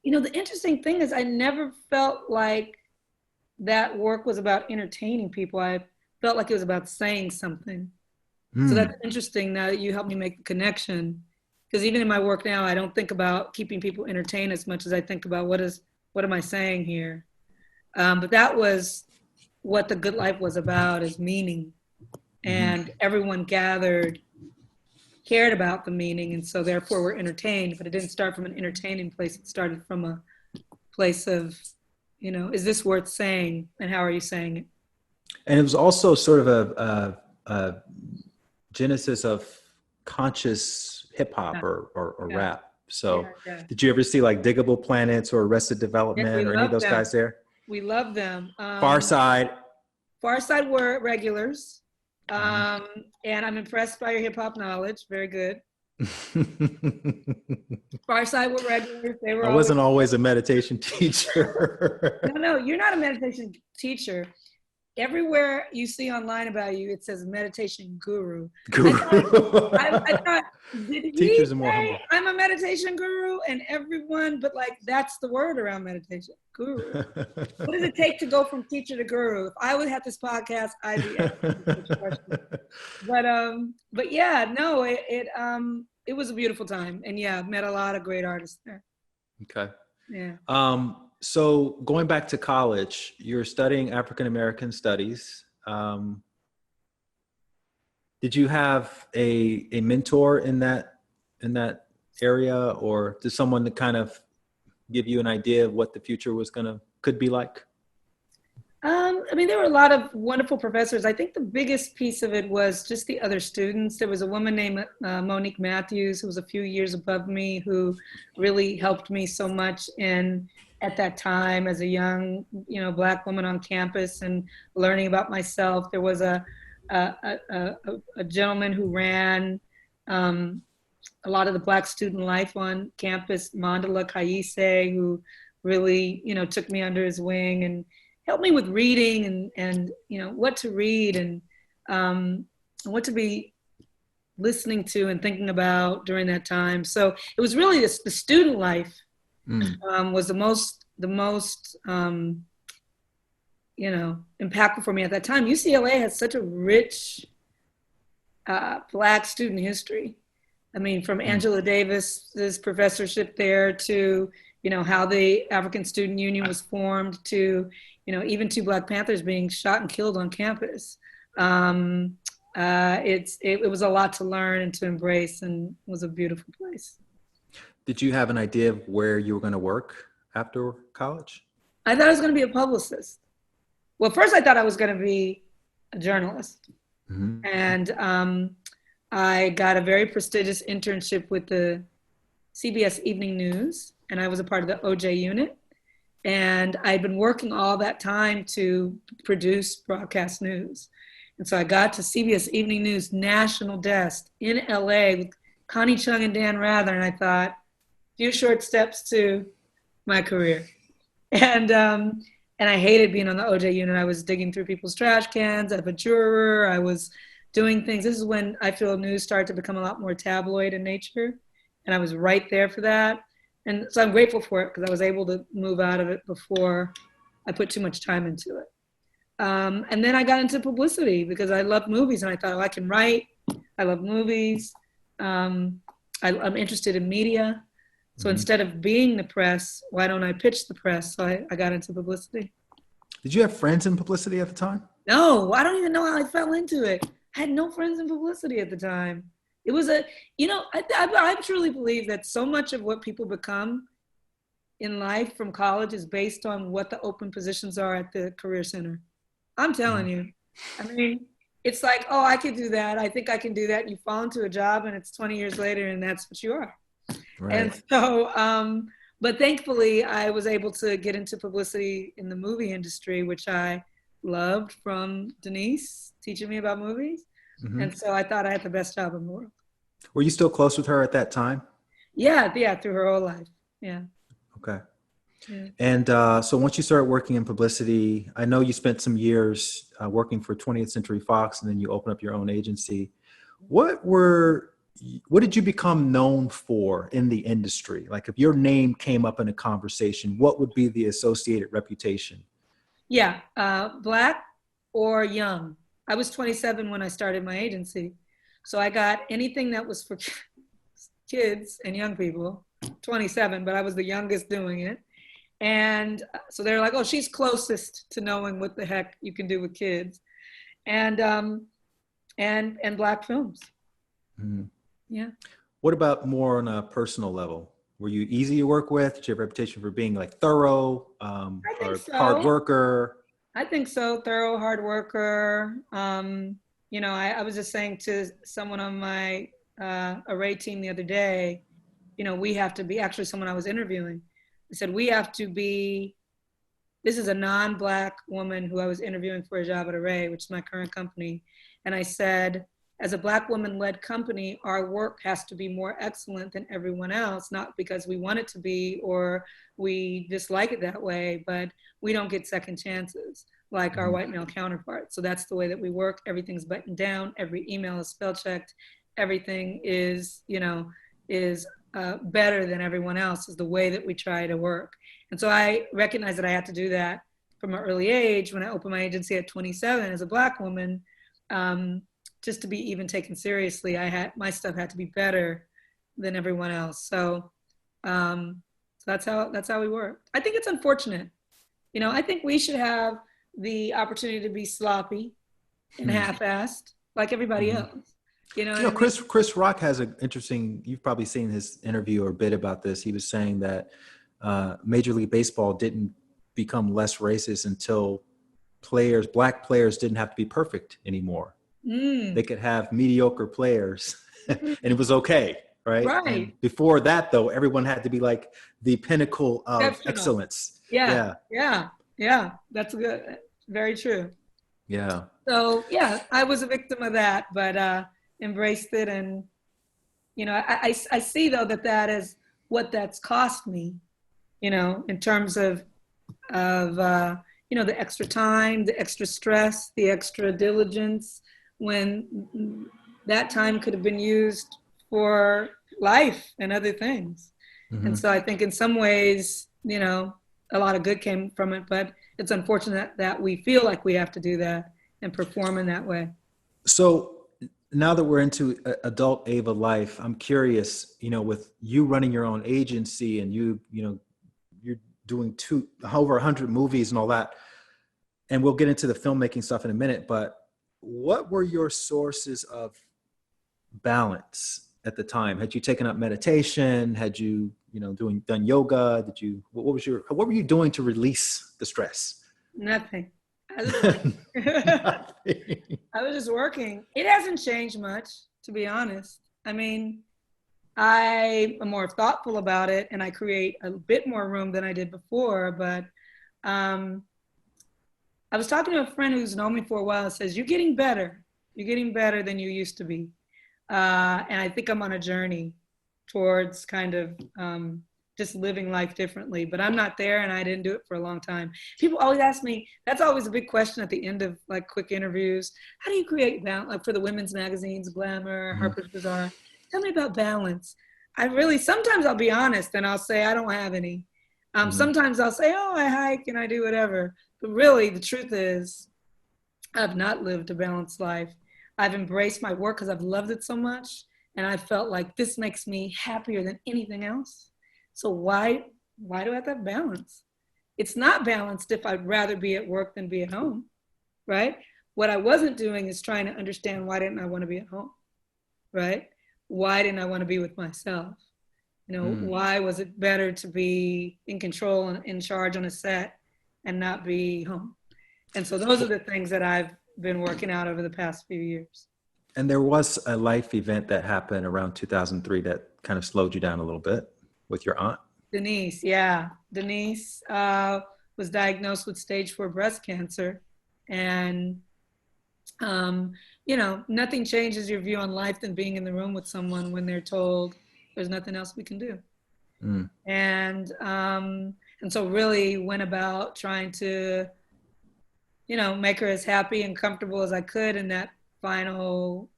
You know, the interesting thing is I never felt like that work was about entertaining people. I felt like it was about saying something. So that's Mm. interesting now that you helped me make the connection. Because even in my work now, I don't think about keeping people entertained as much as I think about what am I saying here? But that was what the good life was about, is meaning. Hmm. And everyone gathered, cared about the meaning, and so therefore we're entertained. But it didn't start from an entertaining place. It started from a place of, is this worth saying, and how are you saying it? And it was also sort of a genesis of conscious hip hop Yeah, or yeah, rap. So yeah, yeah. did you ever see like Diggable Planets or Arrested Yeah, we Development or any of love those them. guys there? We love them. Far Side. Far Side were regulars, Mhm. um, and I'm impressed by your hip hop knowledge. Very good. Far Side were regulars. They were I always. wasn't always a meditation teacher. No, no, you're not a meditation teacher. Everywhere you see online about you, it says meditation guru. I thought, I Guru. thought, did he Teachers are more say humble. I'm a meditation guru? And everyone, but like that's the word around meditation, guru. What does it take to go from teacher to guru? If I would have this podcast, I'd be asking such questions. But yeah, no, it was a beautiful time, and yeah, met a lot of great artists there. Okay. Yeah. So going back to college, you're studying African American studies. Did you have a mentor in that area, or did someone to kind of give you an idea of what the future could be like? I mean, there were a lot of wonderful professors. I think the biggest piece of it was just the other students. There was a woman named Monique Matthews, who was a few years above me, who really helped me so much at that time as a young, Black woman on campus and learning about myself. There was a gentleman who ran a lot of the Black student life on campus, Mandela Kaise, who really, took me under his wing and helped me with reading and what to read and what to be listening to and thinking about during that time. So it was really the student life was the most impactful for me at that time. UCLA has such a rich Black student history. I mean, from Angela Davis's professorship there to how the African Student Union was formed to even two Black Panthers being shot and killed on campus. It was a lot to learn and to embrace, and was a beautiful place. Did you have an idea of where you were going to work after college? I thought I was going to be a publicist. Well, first I thought I was going to be a journalist. Mm-hmm. And I got a very prestigious internship with the CBS Evening News, and I was a part of the OJ unit. And I'd been working all that time to produce broadcast news. And so I got to CBS Evening News national desk in LA with Connie Chung and Dan Rather, and I thought, few short steps to my career. And I hated being on the OJ unit. I was digging through people's trash cans. I was a juror. I was doing things. This is when I feel news started to become a lot more tabloid in nature. And I was right there for that. And so I'm grateful for it because I was able to move out of it before I put too much time into it. And then I got into publicity because I love movies and I thought, oh, I can write. I love movies. I'm interested in media. So instead of being the press, why don't I pitch the press? So I got into publicity. Did you have friends in publicity at the time? No, I don't even know how I fell into it. I had no friends in publicity at the time. It was I truly believe that so much of what people become in life from college is based on what the open positions are at the career center. I'm telling you. I mean, it's like, oh, I could do that. I think I can do that. And you fall into a job and it's 20 years later and that's what you are. Right. And so, but thankfully I was able to get into publicity in the movie industry, which I loved from Denise teaching me about movies. Mm-hmm. And so I thought I had the best job in the world. Were you still close with her at that time? Yeah, through her whole life. Yeah. Okay. Yeah. And so once you started working in publicity, I know you spent some years working for 20th Century Fox, and then you opened up your own agency. What did you become known for in the industry? Like if your name came up in a conversation, what would be the associated reputation? Yeah, Black or young. I was 27 when I started my agency. So I got anything that was for kids and young people, 27, but I was the youngest doing it. And so they're like, oh, she's closest to knowing what the heck you can do with kids. And Black films. Mm-hmm. Yeah. What about more on a personal level? Were you easy to work with? Did you have a reputation for being like thorough, or hard worker? I think so. Thorough, hard worker. I was just saying to someone on my array team the other day, we have to be, actually someone I was interviewing, I said, we have to be, this is a non-Black woman who I was interviewing for a job at Array, which is my current company. And I said, as a Black woman-led company, our work has to be more excellent than everyone else, not because we want it to be or we dislike it that way, but we don't get second chances like our white male counterparts. So that's the way that we work. Everything's buttoned down. Every email is spell checked. Everything is, better than everyone else is the way that we try to work. And so I recognized that I had to do that from an early age. When I opened my agency at 27 as a Black woman, just to be even taken seriously, my stuff had to be better than everyone else. So that's how we work. I think it's unfortunate. I think we should have the opportunity to be sloppy and half-assed like everybody else. Chris Rock has an interesting, you've probably seen his interview or bit about this. He was saying that Major League Baseball didn't become less racist until Black players didn't have to be perfect anymore. They could have mediocre players and it was okay, right? Right. And before that, though, everyone had to be like the pinnacle of excellence. Yeah. That's good. Very true. Yeah. So, I was a victim of that, but embraced it. And, I see, though, that is what that's cost me, in terms of the extra time, the extra stress, the extra diligence, when that time could have been used for life and other things. Mm-hmm. And so I think in some ways, a lot of good came from it, but it's unfortunate that we feel like we have to do that and perform in that way. So now that we're into adult Ava life, I'm curious, with you running your own agency and you're doing over 100 movies and all that, and we'll get into the filmmaking stuff in a minute, but what were your sources of balance at the time? Had you taken up meditation? Had you, done yoga? What were you doing to release the stress? Nothing. I was just working. It hasn't changed much, to be honest. I mean, I am more thoughtful about it and I create a bit more room than I did before, but I was talking to a friend who's known me for a while and says, you're getting better. You're getting better than you used to be. And I think I'm on a journey. towards kind of just living life differently. But I'm not there, and I didn't do it for a long time. People always ask me, that's always a big question at the end of like quick interviews. How do you create balance? Like for the women's magazines, Glamour, Harper's Bazaar. Tell me about balance. Sometimes I'll be honest and I'll say I don't have any. Sometimes I'll say, oh, I hike and I do whatever. But really, the truth is, I've not lived a balanced life. I've embraced my work because I've loved it so much. And I felt like this makes me happier than anything else. So why do I have that balance? It's not balanced if I'd rather be at work than be at home, right? What I wasn't doing is trying to understand why didn't I want to be at home, right? Why didn't I want to be with myself? Why was it better to be in control and in charge on a set and not be home? And so those are the things that I've been working out over the past few years. And there was a life event that happened around 2003 that kind of slowed you down a little bit with your aunt. Denise, yeah. Denise was diagnosed with stage 4 breast cancer. And, nothing changes your view on life than being in the room with someone when they're told there's nothing else we can do. And so really went about trying to, make her as happy and comfortable as I could in that final,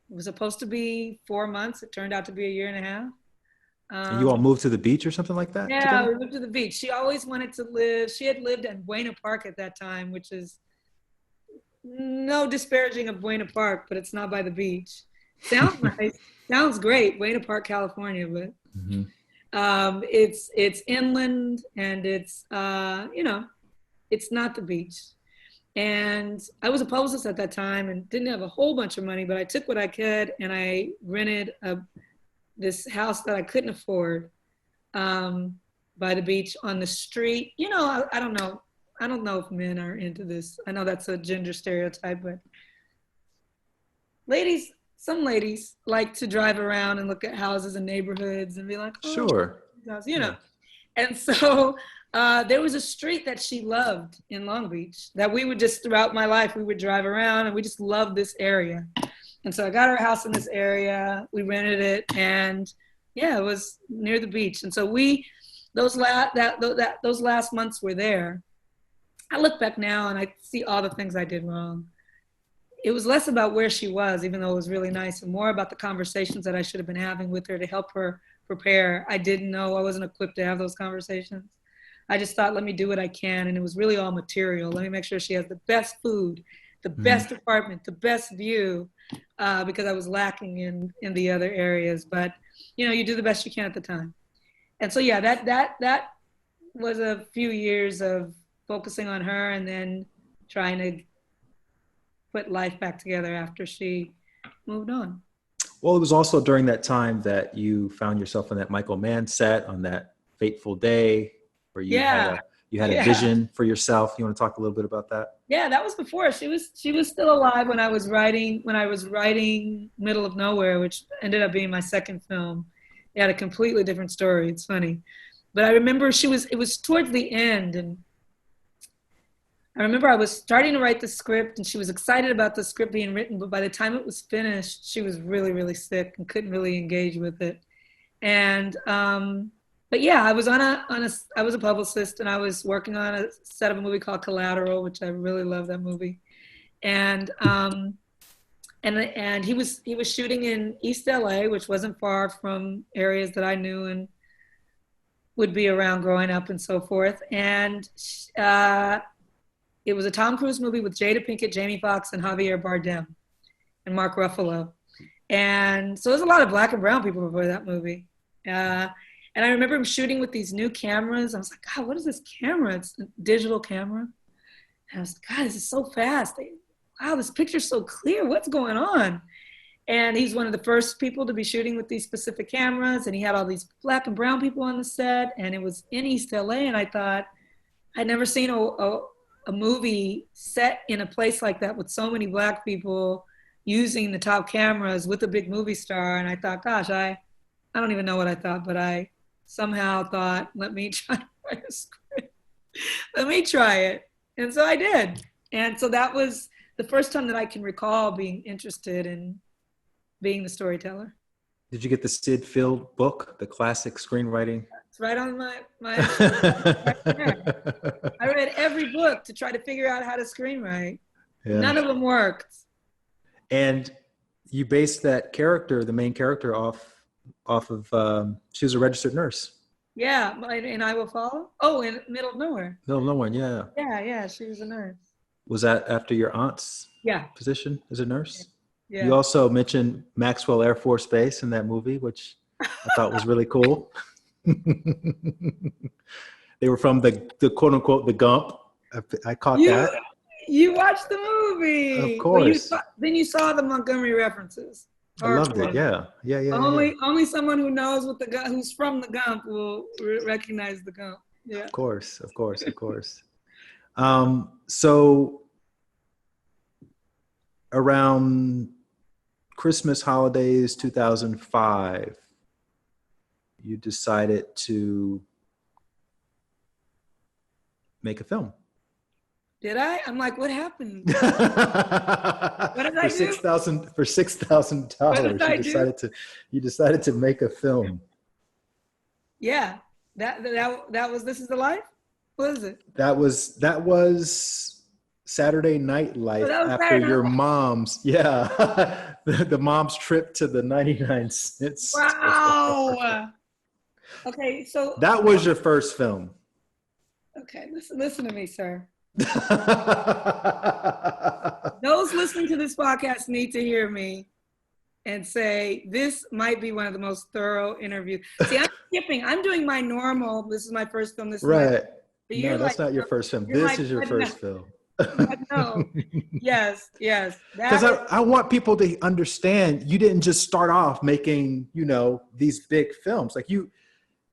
it was supposed to be 4 months. It turned out to be a year and a half. And you all moved to the beach or something like that? Yeah, together? we moved to the beach. She always wanted to live. She had lived at Buena Park at that time, which is no disparaging of Buena Park, but it's not by the beach. Sounds nice. Sounds great. Buena Park, California, but it's inland and it's it's not the beach. And I was a publicist at that time and didn't have a whole bunch of money, but I took what I could and I rented this house that I couldn't afford by the beach on the street. I don't know. I don't know if men are into this. I know that's a gender stereotype, but some ladies like to drive around and look at houses and neighborhoods and be like, oh, sure. Yeah. And so there was a street that she loved in Long Beach that we would just, throughout my life, we would drive around and we just loved this area. And so I got her house in this area, we rented it, and yeah, it was near the beach. And so those last months were there. I look back now and I see all the things I did wrong. It was less about where she was, even though it was really nice, and more about the conversations that I should have been having with her to help her prepare. I didn't know, I wasn't equipped to have those conversations. I just thought, let me do what I can. And it was really all material. Let me make sure she has the best food, the best apartment, the best view, because I was lacking in the other areas. But, you do the best you can at the time. And so, yeah, that was a few years of focusing on her and then trying to put life back together after she moved on. Well, it was also during that time that you found yourself on that Michael Mann set on that fateful day where you had a vision for yourself. You want to talk a little bit about that? Yeah, that was before. She was still alive when I was writing Middle of Nowhere, which ended up being my second film. It had a completely different story. It's funny. But I remember it was towards the end, and I remember I was starting to write the script and she was excited about the script being written, but by the time it was finished, she was really, really sick and couldn't really engage with it. And, but yeah, I was I was a publicist and I was working on a set of a movie called Collateral, which I really love that movie. And he was shooting in East LA, which wasn't far from areas that I knew and would be around growing up and so forth. And, it was a Tom Cruise movie with Jada Pinkett, Jamie Foxx, and Javier Bardem, and Mark Ruffalo. And so there's a lot of black and brown people before that movie. And I remember him shooting with these new cameras. I was like, God, what is this camera? It's a digital camera. And I was like, God, this is so fast. Wow, this picture's so clear. What's going on? And he's one of the first people to be shooting with these specific cameras. And he had all these black and brown people on the set. And it was in East LA. And I thought, I'd never seen a movie set in a place like that with so many black people using the top cameras with a big movie star. And I thought, gosh, I don't even know what I thought, but I somehow thought, let me try to write a script. Let me try it. And so I did. And so that was the first time that I can recall being interested in being the storyteller. Did you get the Sid Field book, the classic screenwriting? It's right on my right there. I read every book to try to figure out how to screenwrite. Yeah. None of them worked. And you based that character, the main character, off of she was a registered nurse. Yeah, and I Will Follow. Oh, in Middle of Nowhere. No one, yeah. Yeah, she was a nurse. Was that after your aunt's position as a nurse? Yeah. You also mentioned Maxwell Air Force Base in that movie, which I thought was really cool. They were from the quote unquote the Gump. I caught that. You watched the movie. Of course. Then you saw the Montgomery references. I loved it. Yeah. Only someone who knows who's from the Gump will recognize the Gump. Yeah. Of course. So around Christmas holidays 2005, you decided to make a film. Did I? I'm like, what happened? What did I do? For $6,000, you decided to make a film. Yeah, that was This Is the Life. What is it? That was Saturday Night Life after your mom's the mom's trip to the 99 cents. Wow. Okay, so that was your first film. Okay, listen to me, sir. Those listening to this podcast need to hear me and say, this might be one of the most thorough interviews. See, I'm skipping. I'm doing my normal. This is my first film. This is right. No, that's not your first film. This is your first film. No. Yes. Because I want people to understand you didn't just start off making, these big films. Like you,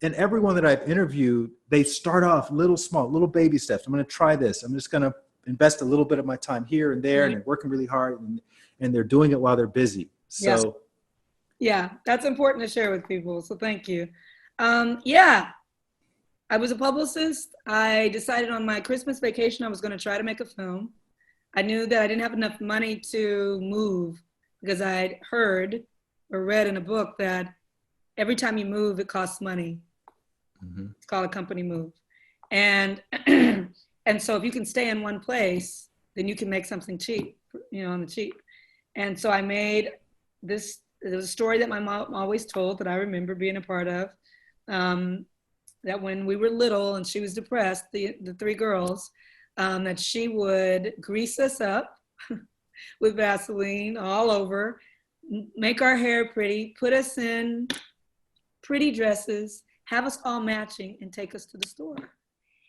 and everyone that I've interviewed, they start off little baby steps. I'm going to try this. I'm just going to invest a little bit of my time here and there, and they're working really hard, and they're doing it while they're busy. So, yeah, that's important to share with people. So thank you. I was a publicist. I decided on my Christmas vacation I was going to try to make a film. I knew that I didn't have enough money to move because I'd heard or read in a book that every time you move, it costs money. Mm-hmm. It's called a company move. And so if you can stay in one place, then you can make something cheap, on the cheap. And so I made this. It was a story that my mom always told that I remember being a part of. That when we were little and she was depressed, the three girls, that she would grease us up with Vaseline all over, make our hair pretty, put us in pretty dresses, have us all matching, and take us to the store.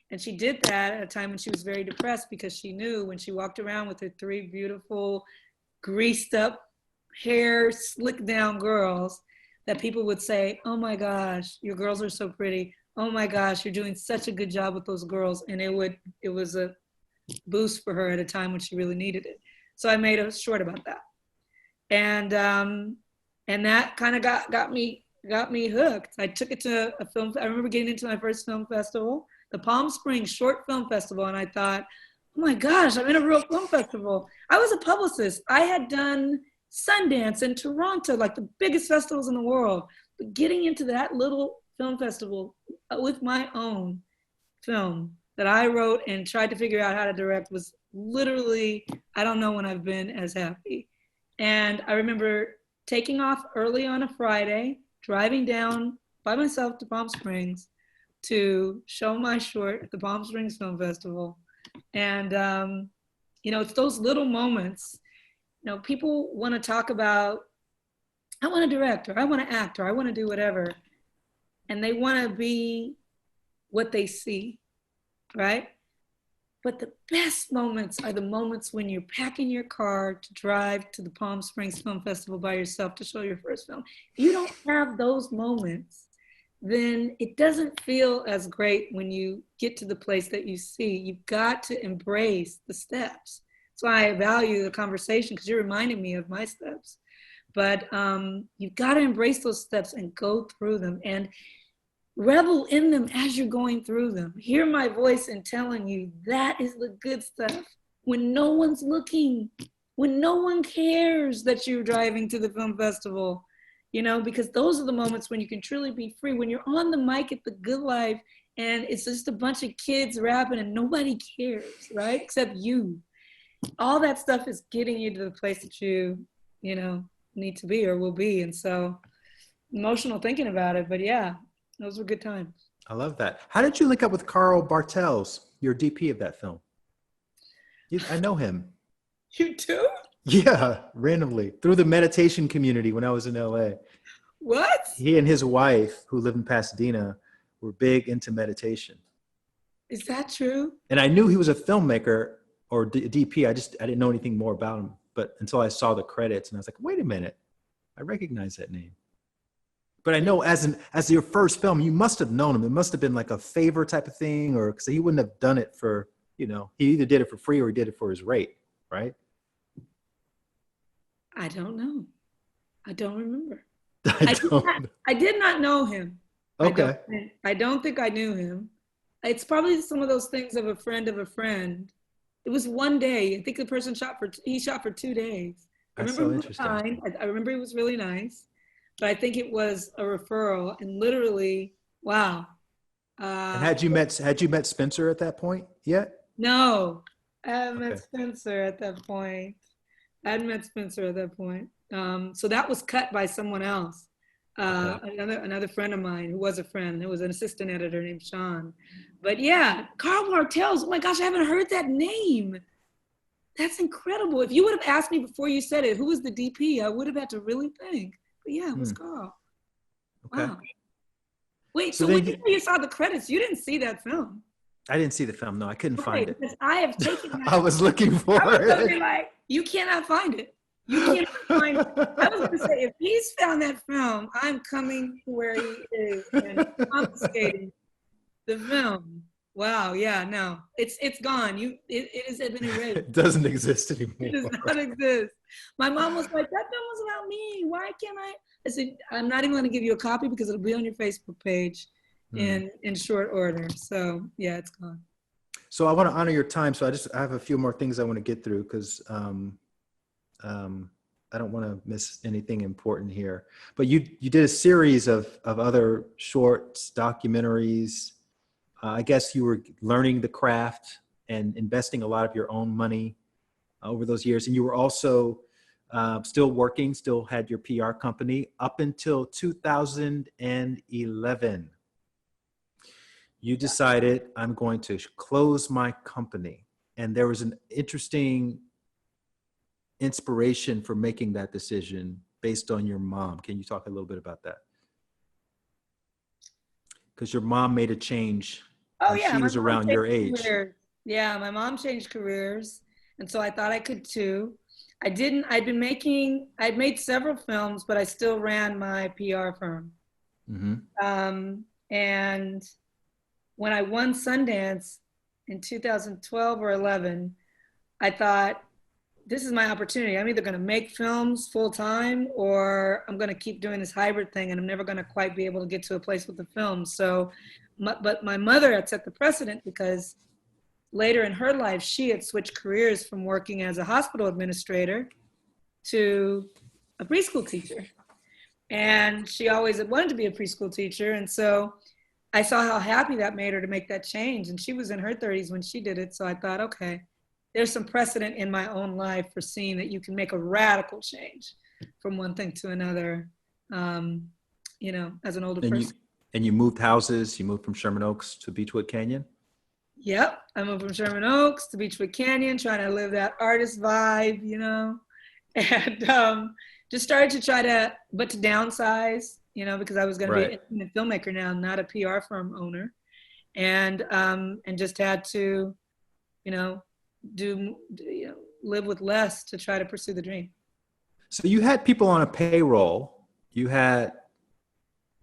And she did that at a time when she was very depressed because she knew when she walked around with her three beautiful, greased up, hair slicked down girls, that people would say, oh my gosh, your girls are so pretty. Oh my gosh, you're doing such a good job with those girls. And it was a boost for her at a time when she really needed it. So I made a short about that. And that kind of got me hooked. I took it to a film. I remember getting into my first film festival, the Palm Springs Short Film Festival. And I thought, oh my gosh, I'm in a real film festival. I was a publicist. I had done Sundance in Toronto, like the biggest festivals in the world. But getting into that little film festival with my own film that I wrote and tried to figure out how to direct was literally, I don't know when I've been as happy. And I remember taking off early on a Friday, driving down by myself to Palm Springs to show my short at the Palm Springs Film Festival. And, it's those little moments. People want to talk about, I want to direct, or I want to act, or I want to do whatever. And they want to be what they see, right? But the best moments are the moments when you're packing your car to drive to the Palm Springs Film Festival by yourself to show your first film. If you don't have those moments, then it doesn't feel as great when you get to the place that you see. You've got to embrace the steps. That's why I value the conversation, because you're reminding me of my steps. But you've got to embrace those steps and go through them and revel in them as you're going through them. Hear my voice in telling you that is the good stuff. When no one's looking, when no one cares that you're driving to the film festival, you know, because those are the moments when you can truly be free. When you're on the mic at The Good Life and it's just a bunch of kids rapping and nobody cares, right? Except you. All that stuff is getting you to the place that you know, need to be or will be. And so emotional thinking about it, but yeah, those were good times. I love that. How did you link up with Carl Bartels, your DP of that film? I know him. You too? Yeah, randomly through the meditation community when I was in LA. What? He and his wife, who live in Pasadena, were big into meditation. Is that true? And I knew he was a filmmaker or DP. I didn't know anything more about him. But until I saw the credits and I was like, wait a minute, I recognize that name. But I know as your first film, you must have known him. It must have been like a favor type of thing, or because he wouldn't have done it for, you know, he either did it for free or he did it for his rate, right? I don't know. I don't remember. I did not know him. Okay. I don't think I knew him. It's probably some of those things of a friend of a friend. It was one day. I think the person shot for 2 days. I That's remember so he was interesting. kind. I remember he was really nice, but I think it was a referral. And literally, wow. And had you met Spencer at that point yet? No, I hadn't Okay. met Spencer at that point. So that was cut by someone else. Okay. Another friend of mine who was a friend. It was an assistant editor named Sean. But yeah, Carl Bartels. Oh my gosh, I haven't heard that name. That's incredible. If you would have asked me before you said it, who was the DP, I would have had to really think. But yeah, it was Carl. Okay. Wow. Wait, So so when then you saw the credits, you didn't see that film? I didn't see the film. No, I couldn't find it. Because I have taken that. I was looking for I was gonna it. be like, you cannot find it. You cannot find it. I was gonna say, if he's found that film, I'm coming to where he is and confiscating the film. Wow, yeah, no, it's gone. It has been erased. It doesn't exist anymore. It does not exist. My mom was like, that film was about me. Why can't I? I said, I'm not even gonna give you a copy because it'll be on your Facebook page in short order. So yeah, it's gone. So I want to honor your time. So I have a few more things I want to get through because I don't want to miss anything important here. But you did a series of other shorts, documentaries. I guess you were learning the craft and investing a lot of your own money over those years. And you were also still working, still had your PR company up until 2011. You decided, I'm going to close my company. And there was an interesting inspiration for making that decision based on your mom. Can you talk a little bit about that? Because your mom made a change. Oh yeah, she was around your age. Yeah, my mom changed careers, and so I thought I could too. I'd made several films, but I still ran my PR firm. And when I won Sundance in 2012 or 11, I thought, this is my opportunity. I'm either going to make films full time or I'm going to keep doing this hybrid thing and I'm never going to quite be able to get to a place with the film. So, but my mother had set the precedent because later in her life, she had switched careers from working as a hospital administrator to a preschool teacher. And she always had wanted to be a preschool teacher. And so I saw how happy that made her to make that change. And she was in her 30s when she did it. So I thought, okay, there's some precedent in my own life for seeing that you can make a radical change from one thing to another, you know, as an older person. And you moved houses, you moved from Sherman Oaks to Beechwood Canyon? Yep, I moved from Sherman Oaks to Beechwood Canyon, trying to live that artist vibe, you know, and just started to to downsize, you know, because I was going to be a filmmaker now, not a PR firm owner, and just had to, you know, live with less to try to pursue the dream. So you had people on a payroll. You had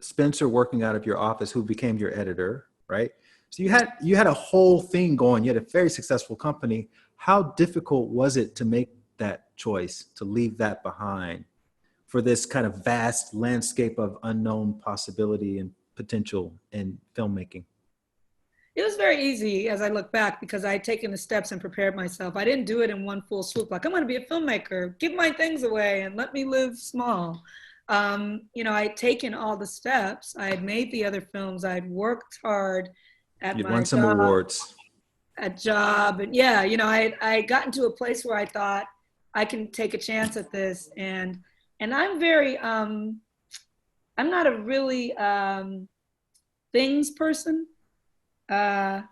Spencer working out of your office, who became your editor, right? So you had a whole thing going. You had a very successful company. How difficult was it to make that choice, to leave that behind for this kind of vast landscape of unknown possibility and potential in filmmaking? It was very easy as I look back because I had taken the steps and prepared myself. I didn't do it in one full swoop. Like, I'm going to be a filmmaker, give my things away and let me live small. you know, I'd taken all the steps. I had made the other films. I'd worked hard at You'd my won some job, awards. and yeah, you know, I gotten to a place where I thought I can take a chance at this, and I'm very I'm not a really things person. I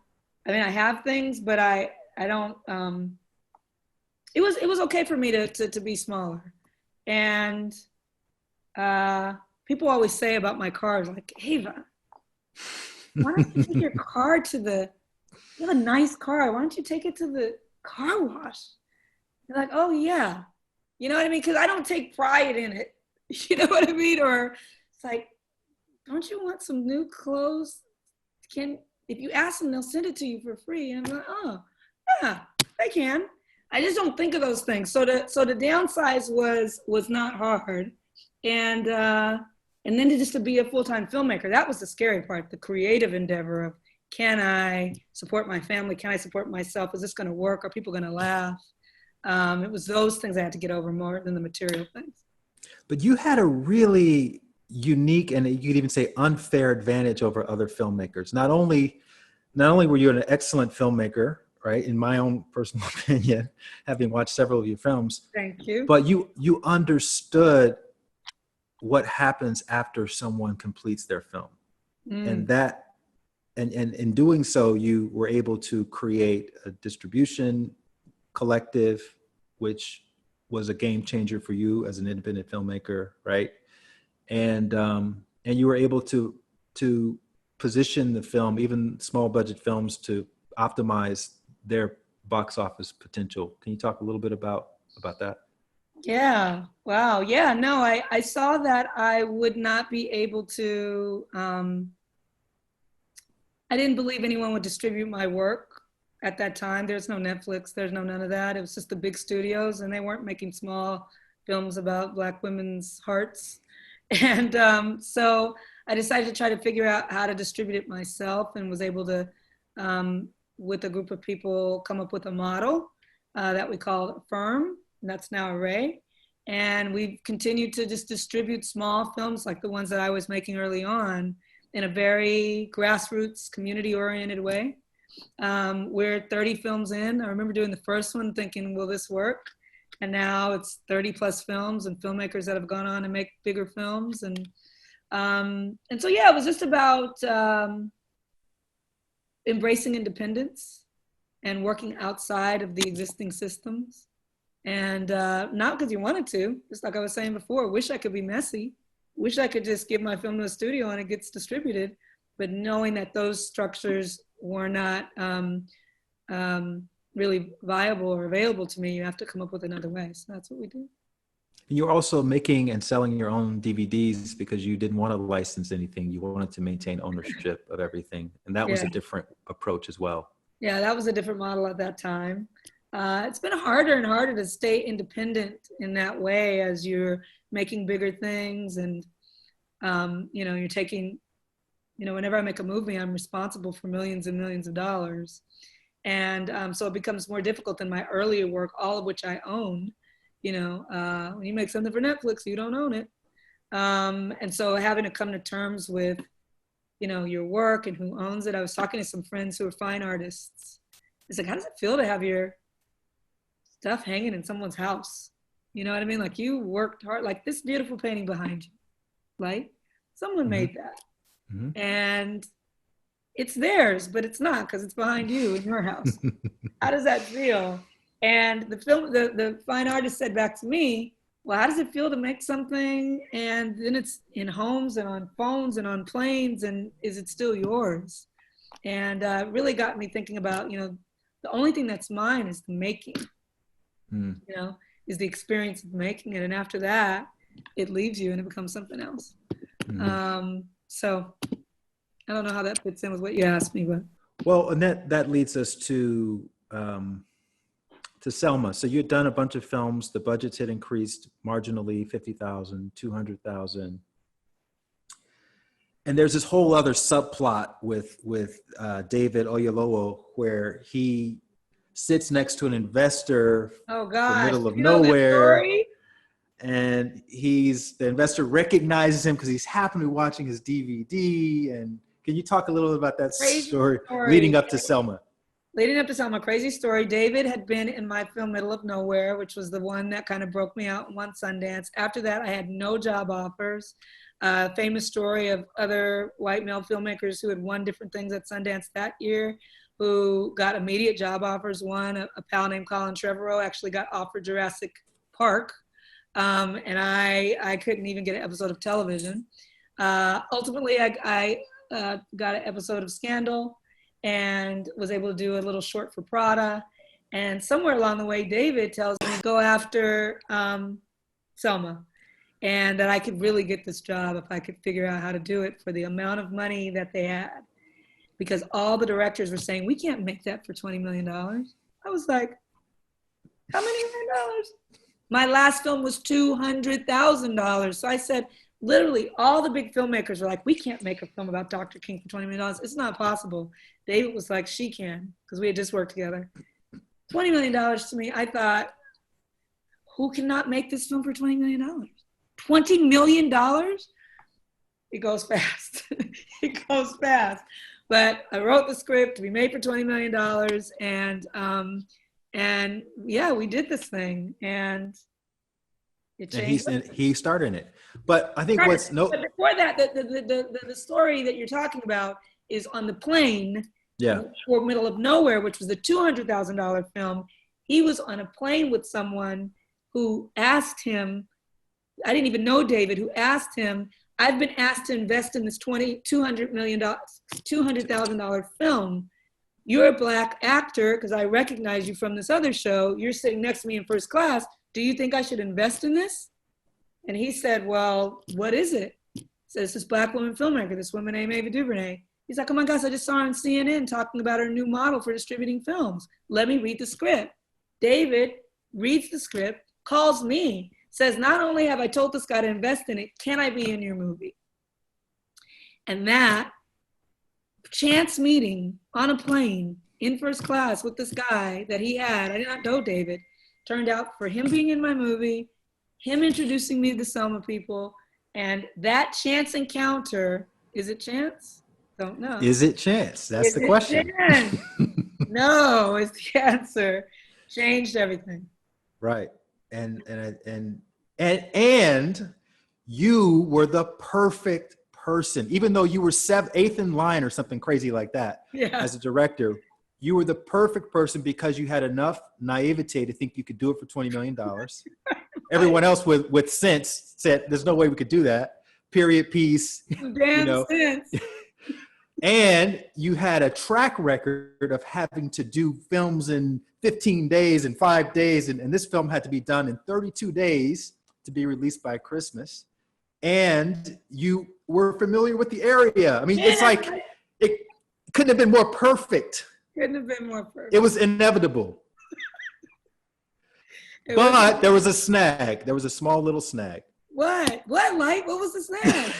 mean, I have things, but I don't. It was okay for me to be smaller, and people always say about my cars, like, Ava, why don't you take your car to the? You have a nice car. Why don't you take it to the car wash? You're like, oh yeah, you know what I mean? Because I don't take pride in it. You know what I mean? Or it's like, don't you want some new clothes? Can if you ask them, they'll send it to you for free. And I'm like, oh, yeah, they can. I just don't think of those things. So the downsize was not hard, and then just to be a full-time filmmaker, that was the scary part, the creative endeavor of, can I support my family? Can I support myself? Is this going to work? Are people going to laugh? It was those things I had to get over more than the material things. But you had a really unique, and you could even say unfair advantage over other filmmakers. Not only were you an excellent filmmaker, right, in my own personal opinion, having watched several of your films. Thank you. But you understood what happens after someone completes their film. And that, and in doing so, you were able to create a distribution collective, which was a game changer for you as an independent filmmaker, right? And you were able to position the film, even small budget films, to optimize their box office potential. Can you talk a little bit about that? Yeah. Wow. Yeah. No, I saw that I would not be able to. I didn't believe anyone would distribute my work at that time. There's no Netflix. There's no none of that. It was just the big studios, and they weren't making small films about Black women's hearts. And so I decided to try to figure out how to distribute it myself, and was able to, with a group of people, come up with a model that we called Firm, and that's now Array. And we've continued to just distribute small films like the ones that I was making early on in a very grassroots, community-oriented way. We're 30 films in. I remember doing the first one thinking, will this work? And now it's 30 plus films and filmmakers that have gone on to make bigger films. And so, yeah, it was just about embracing independence and working outside of the existing systems. And not because you wanted to, just like I was saying before, wish I could be messy, wish I could just give my film to a studio and it gets distributed, but knowing that those structures were not really viable or available to me, you have to come up with another way. So that's what we do. You're also making and selling your own DVDs because you didn't want to license anything. You wanted to maintain ownership of everything. And that was a different approach as well. Yeah, that was a different model at that time. It's been harder and harder to stay independent in that way as you're making bigger things. And, you're taking, whenever I make a movie, I'm responsible for millions and millions of dollars. And so it becomes more difficult than my earlier work, all of which I own. When you make something for Netflix, you don't own it. And so having to come to terms with, your work and who owns it. I was talking to some friends who are fine artists. It's like, how does it feel to have your stuff hanging in someone's house? You know what I mean? Like, you worked hard, like this beautiful painting behind you, right? Someone made that. Mm-hmm. And it's theirs, but it's not, because it's behind you in your house. How does that feel? And the fine artist said back to me, well, how does it feel to make something and then it's in homes and on phones and on planes, and is it still yours? And really got me thinking about, the only thing that's mine is the making, is the experience of making it. And after that, it leaves you and it becomes something else. So I don't know how that fits in with what you asked me, but. Well, and that leads us to Selma. So you had done a bunch of films. The budgets had increased marginally, 50,000, 200,000. And there's this whole other subplot with David Oyelowo, where he sits next to an investor in in the middle of nowhere. and the investor recognizes him because he's happily watching his DVD. And can you talk a little bit about that story leading up to Selma? Leading up to Selma, crazy story. David had been in my film Middle of Nowhere, which was the one that kind of broke me out and won Sundance. After that, I had no job offers. Famous story of other white male filmmakers who had won different things at Sundance that year, who got immediate job offers. One, a pal named Colin Trevorrow, actually got offered Jurassic Park, and I couldn't even get an episode of television. Ultimately, I got an episode of Scandal and was able to do a little short for Prada. And somewhere along the way, David tells me, go after Selma, and that I could really get this job if I could figure out how to do it for the amount of money that they had. Because all the directors were saying, we can't make that for $20 million. I was like, how many million dollars? My last film was $200,000. So I said, literally all the big filmmakers were like, we can't make a film about Dr. King for $20 million. It's not possible. David was like, she can, because we had just worked together. $20 million to me, I thought, who cannot make this film for $20 million? $20 million? It goes fast. It goes fast. But I wrote the script, we made for $20 million, and yeah, we did this thing, and it changed. And he started in it. But I think But before that, the story that you're talking about is on the plane. Yeah. For Middle of Nowhere, which was a $200,000 film. He was on a plane with someone who asked him, I didn't even know David, who asked him, I've been asked to invest in this $200,000 film. You're a Black actor, because I recognize you from this other show. You're sitting next to me in first class. Do you think I should invest in this? And he said, well, what is it? He says, this Black woman filmmaker, this woman named Ava DuVernay. He's like, oh my gosh, I just saw her on CNN talking about her new model for distributing films. Let me read the script. David reads the script, calls me, says, not only have I told this guy to invest in it, can I be in your movie? And that chance meeting on a plane in first class with this guy that he had, I did not know David, turned out for him being in my movie, him introducing me to the Selma people, and that chance encounter, is it chance? Don't know. Is it chance? That's the question. No, it's the answer. Changed everything. Right. And you were the perfect person, even though you were eighth in line or something crazy like that. Yeah. As a director, you were the perfect person because you had enough naivete to think you could do it for $20 million. Everyone else with sense said, there's no way we could do that. Period piece. Damn sense. And you had a track record of having to do films in 15 days and 5 days. And this film had to be done in 32 days to be released by Christmas. And you were familiar with the area. I mean, it's like, it couldn't have been more perfect. Couldn't have been more perfect. It was inevitable. But there was a snag. There was a small little snag. What? What, Light? What was the snag?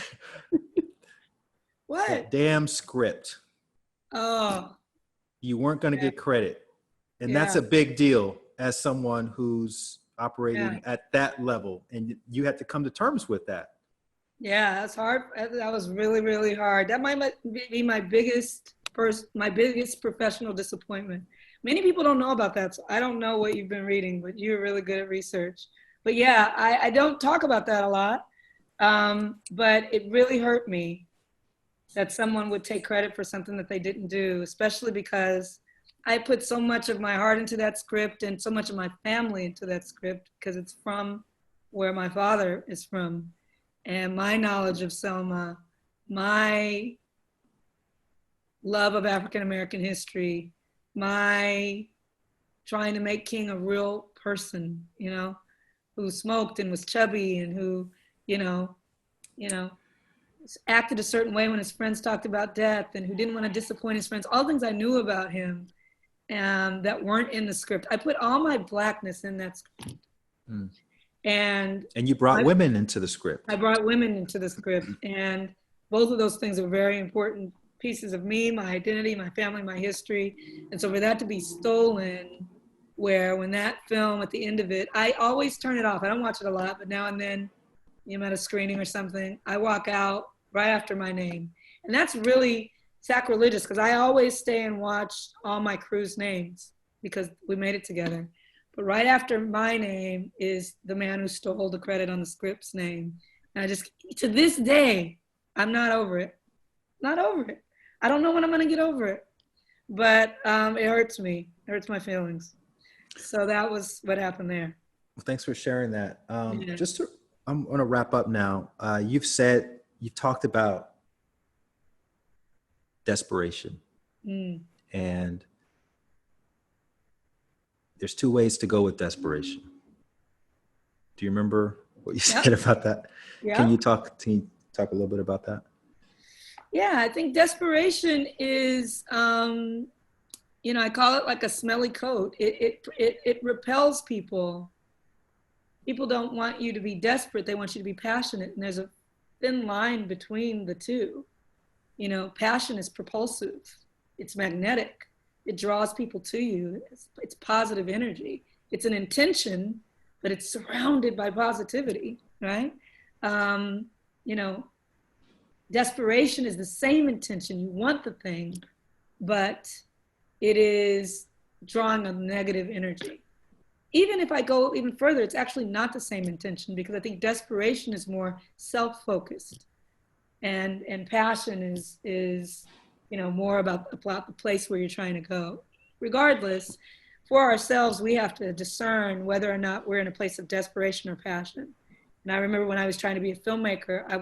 What? That damn script. Oh. You weren't going to get credit. And that's a big deal as someone who's operating at that level. And you had to come to terms with that. Yeah, that's hard. That was really, really hard. That might be my biggest professional disappointment. Many people don't know about that. So I don't know what you've been reading, but you're really good at research. But yeah, I don't talk about that a lot. But it really hurt me that someone would take credit for something that they didn't do, especially because I put so much of my heart into that script and so much of my family into that script because it's from where my father is from. And my knowledge of Selma, my love of African-American history, my trying to make King a real person, you know, who smoked and was chubby and who, you know, acted a certain way when his friends talked about death and who didn't want to disappoint his friends, all things I knew about him that weren't in the script. I put all my Blackness in that script. Mm. And you brought women into the script. I brought women into the script. And both of those things are very important pieces of me, my identity, my family, my history. And so for that to be stolen where when that film at the end of it, I always turn it off. I don't watch it a lot, but now and then, I'm at a screening or something, I walk out right after my name. And that's really sacrilegious because I always stay and watch all my crew's names because we made it together. But right after my name is the man who stole the credit on the script's name. And I just, to this day, I'm not over it. Not over it. I don't know when I'm going to get over it. But it hurts me. It hurts my feelings. So that was what happened there. Well, thanks for sharing that. Yeah. I'm going to wrap up now. You've talked about desperation. And there's two ways to go with desperation. Do you remember what you said about that? Yeah. Can you talk a little bit about that? Yeah, I think desperation is, I call it like a smelly coat. It repels people. People don't want you to be desperate. They want you to be passionate. And there's a thin line between the two. Passion is propulsive. It's magnetic. It draws people to you. It's positive energy. It's an intention, but it's surrounded by positivity, right? Desperation is the same intention. You want the thing, but it is drawing a negative energy. Even if I go even further, it's actually not the same intention because I think desperation is more self-focused, and passion is more about the place where you're trying to go. Regardless, for ourselves, we have to discern whether or not we're in a place of desperation or passion. And I remember when I was trying to be a filmmaker, I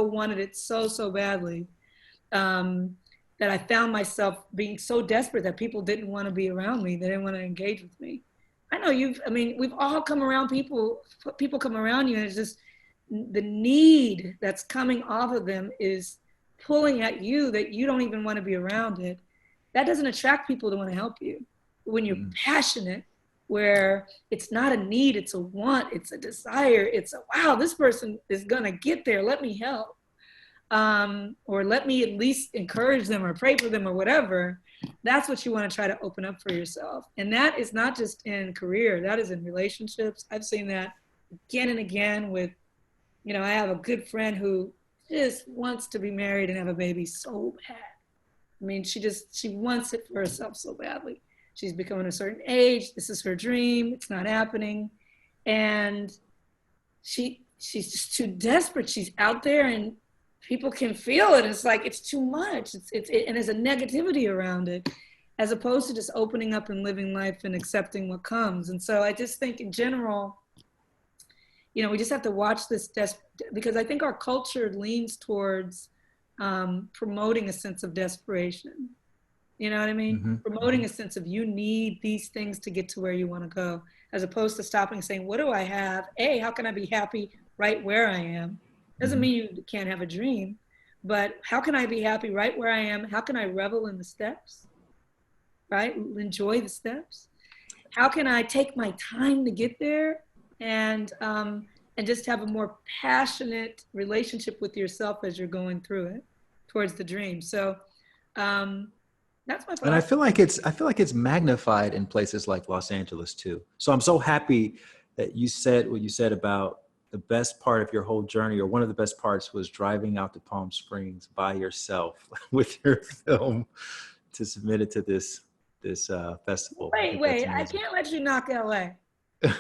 wanted it so badly that I found myself being so desperate that people didn't want to be around me. They didn't want to engage with me. I know we've all come around people come around you, and it's just the need that's coming off of them is pulling at you that you don't even want to be around it. That doesn't attract people to want to help you. When you're passionate, where it's not a need, it's a want, it's a desire, it's a, wow, this person is gonna get there, let me help. Or let me at least encourage them or pray for them or whatever. That's what you wanna try to open up for yourself. And that is not just in career, that is in relationships. I've seen that again and again with, I have a good friend who just wants to be married and have a baby so bad. She wants it for herself so badly. She's becoming a certain age. This is her dream. It's not happening. And she's just too desperate. She's out there and people can feel it. It's like, it's too much. And there's a negativity around it, as opposed to just opening up and living life and accepting what comes. And so I just think in general, we just have to watch this because I think our culture leans towards promoting a sense of desperation. You know what I mean? Mm-hmm. Promoting a sense of you need these things to get to where you want to go, as opposed to stopping and saying, what do I have? How can I be happy right where I am? Doesn't mean you can't have a dream, but how can I be happy right where I am? How can I revel in the steps, right? Enjoy the steps. How can I take my time to get there and just have a more passionate relationship with yourself as you're going through it towards the dream. So, that's my philosophy. And I feel like it's magnified in places like Los Angeles too. So I'm so happy that you said what you said about the best part of your whole journey, or one of the best parts, was driving out to Palm Springs by yourself with your film to submit it to this festival. Wait, I can't let you knock LA.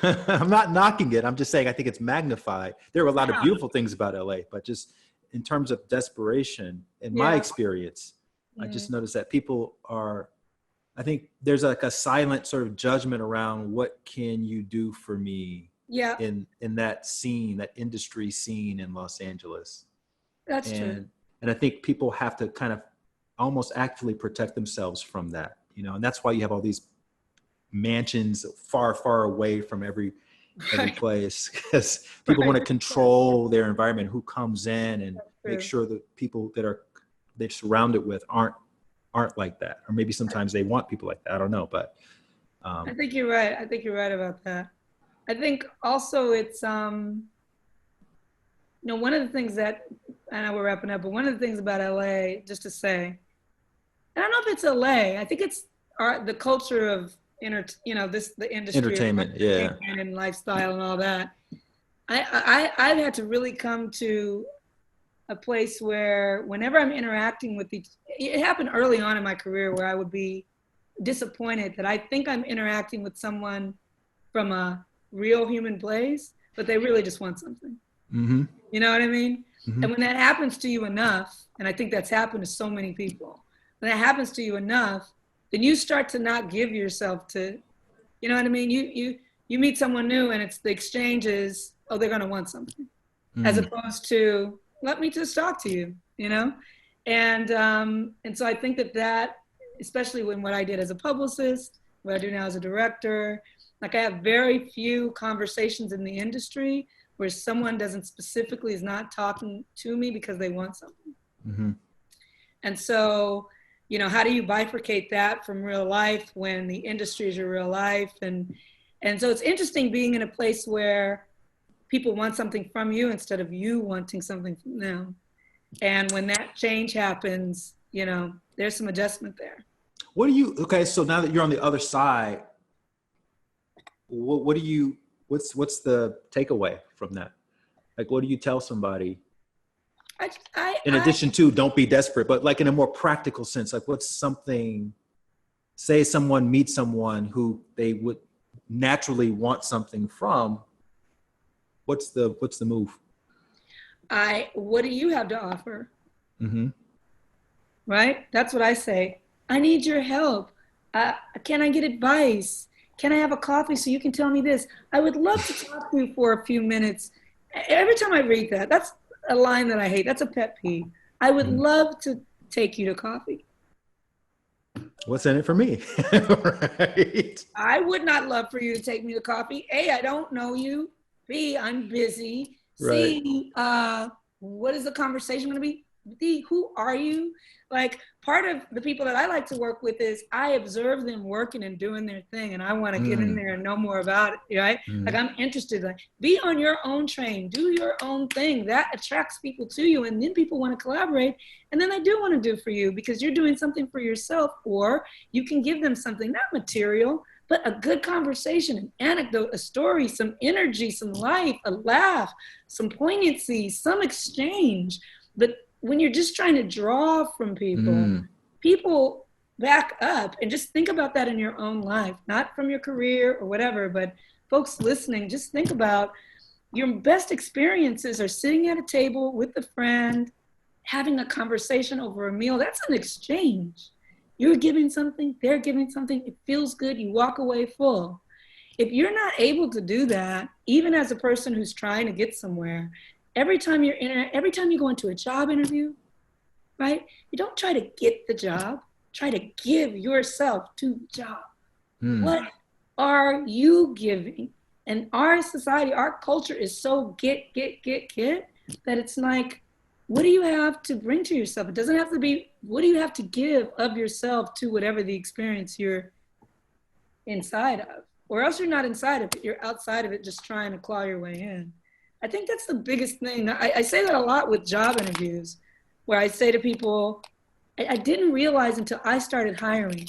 I'm not knocking it. I'm just saying I think it's magnified. There are a lot of beautiful things about LA, but just in terms of desperation, in my experience, I just noticed that people I think there's like a silent sort of judgment around what can you do for me in that scene, that industry scene in Los Angeles. That's true. And I think people have to kind of almost actively protect themselves from that, and that's why you have all these mansions far away from every place, because people want to control their environment, who comes in, and make sure that people that they're surrounded with aren't like that. Or maybe sometimes they want people like that. I don't know, but I think you're right. I think you're right about that. I think also it's one of the things that, I know we're wrapping up, but one of the things about LA, just to say, I don't know if it's LA, I think it's the culture of the industry Entertainment, of yeah. and lifestyle and all that. I've had to really come to a place where whenever I'm interacting with it happened early on in my career where I would be disappointed that I think I'm interacting with someone from a real human place, but they really just want something. Mm-hmm. You know what I mean? Mm-hmm. And when that happens to you enough, and I think that's happened to so many people, when that happens to you enough, then you start to not give yourself to, you know what I mean? You meet someone new and it's the exchange is, oh, they're going to want something, as opposed to, let me just talk to you, you know? And so I think that, especially when what I did as a publicist, what I do now as a director, like I have very few conversations in the industry where someone is not talking to me because they want something. Mm-hmm. And so, you know, how do you bifurcate that from real life when the industry is your real life? And so it's interesting being in a place where people want something from you instead of you wanting something from them. And when that change happens, you know, there's some adjustment there. Okay, so now that you're on the other side, what's the takeaway from that? Like, what do you tell somebody? In addition to don't be desperate, but like in a more practical sense, like what's something, say someone meets someone who they would naturally want something from, what's the move? What do you have to offer? Mm-hmm. Right? That's what I say. I need your help. Can I get advice? Can I have a coffee so you can tell me this? I would love to talk to you for a few minutes. Every time I read that, that's a line that I hate. That's a pet peeve. I would love to take you to coffee. What's in it for me? Right. I would not love for you to take me to coffee. A, I don't know you. B, I'm busy. Right. C, what is the conversation going to be? D, who are you? Like, part of the people that I like to work with is I observe them working and doing their thing, and I want to get in there and know more about it, right? Like, I'm interested. Like, be on your own train, do your own thing. That attracts people to you, and then people want to collaborate, and then they do want to do for you because you're doing something for yourself, or you can give them something, not material, but a good conversation, an anecdote, a story, some energy, some life, a laugh, some poignancy, some exchange. But when you're just trying to draw from people, people back up, and just think about that in your own life, not from your career or whatever, but folks listening, just think about your best experiences are sitting at a table with a friend, having a conversation over a meal. That's an exchange. You're giving something, they're giving something, it feels good, you walk away full. If you're not able to do that, even as a person who's trying to get somewhere, every time you go into a job interview, right? You don't try to get the job, try to give yourself to the job. What are you giving? And our society, our culture is so get, that it's like, what do you have to bring to yourself? It doesn't have to be, what do you have to give of yourself to whatever the experience you're inside of? Or else you're not inside of it, you're outside of it just trying to claw your way in. I think that's the biggest thing. I say that a lot with job interviews, where I say to people, I didn't realize until I started hiring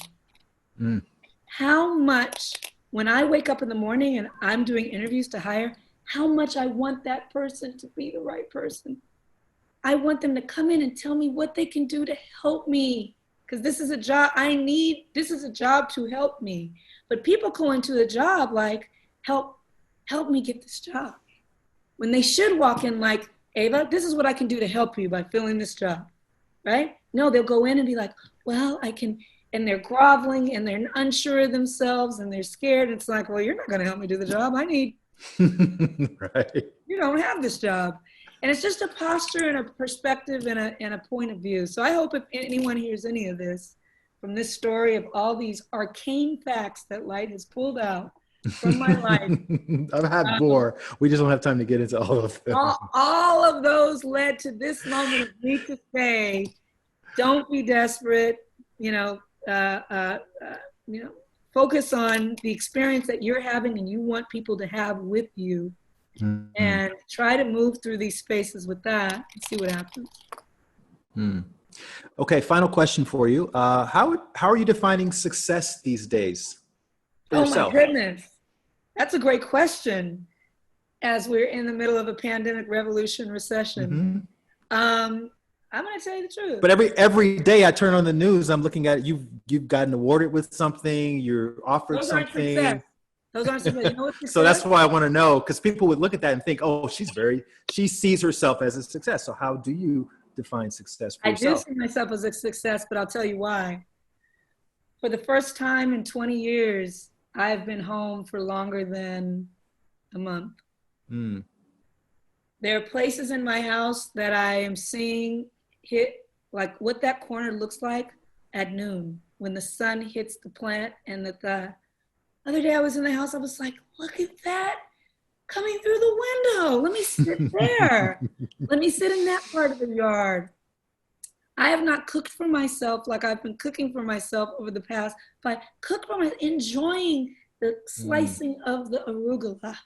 how much, when I wake up in the morning and I'm doing interviews to hire, how much I want that person to be the right person. I want them to come in and tell me what they can do to help me, because this is a job this is a job to help me. But people go into the job like, help me get this job. When they should walk in like, Ava, this is what I can do to help you by filling this job, right? No, they'll go in and be like, well, I can, and they're groveling and they're unsure of themselves and they're scared. It's like, well, you're not going to help me do the job I need. Right. You don't have this job. And it's just a posture and a perspective and a point of view. So I hope if anyone hears any of this from this story of all these arcane facts that Light has pulled out from my life. I've had more. We just don't have time to get into all of them. All of those led to this moment of me to say, don't be desperate, focus on the experience that you're having and you want people to have with you. And try to move through these spaces with that and see what happens. Okay, final question for you. How are you defining success these days? for Oh my yourself? goodness. That's a great question. As we're in the middle of a pandemic, revolution, recession. Mm-hmm. I'm going to tell you the truth. But every day I turn on the news, I'm looking at you've gotten awarded with something, you're offered Those aren't success. something. Those aren't success. You know what So success? that's why I want to know, because people would look at that and think, oh, she sees herself as a success. So how do you define success for I do yourself? see myself as a success, but I'll tell you why. For the first time in 20 years, I've been home for longer than a month. Mm. There are places in my house that I am seeing hit, like what that corner looks like at noon when the sun hits the plant. And the other day I was in the house, I was like, look at that coming through the window. Let me sit there. Let me sit in that part of the yard. I have not cooked for myself like I've been cooking for myself over the past, but cook for myself, enjoying the slicing of the arugula.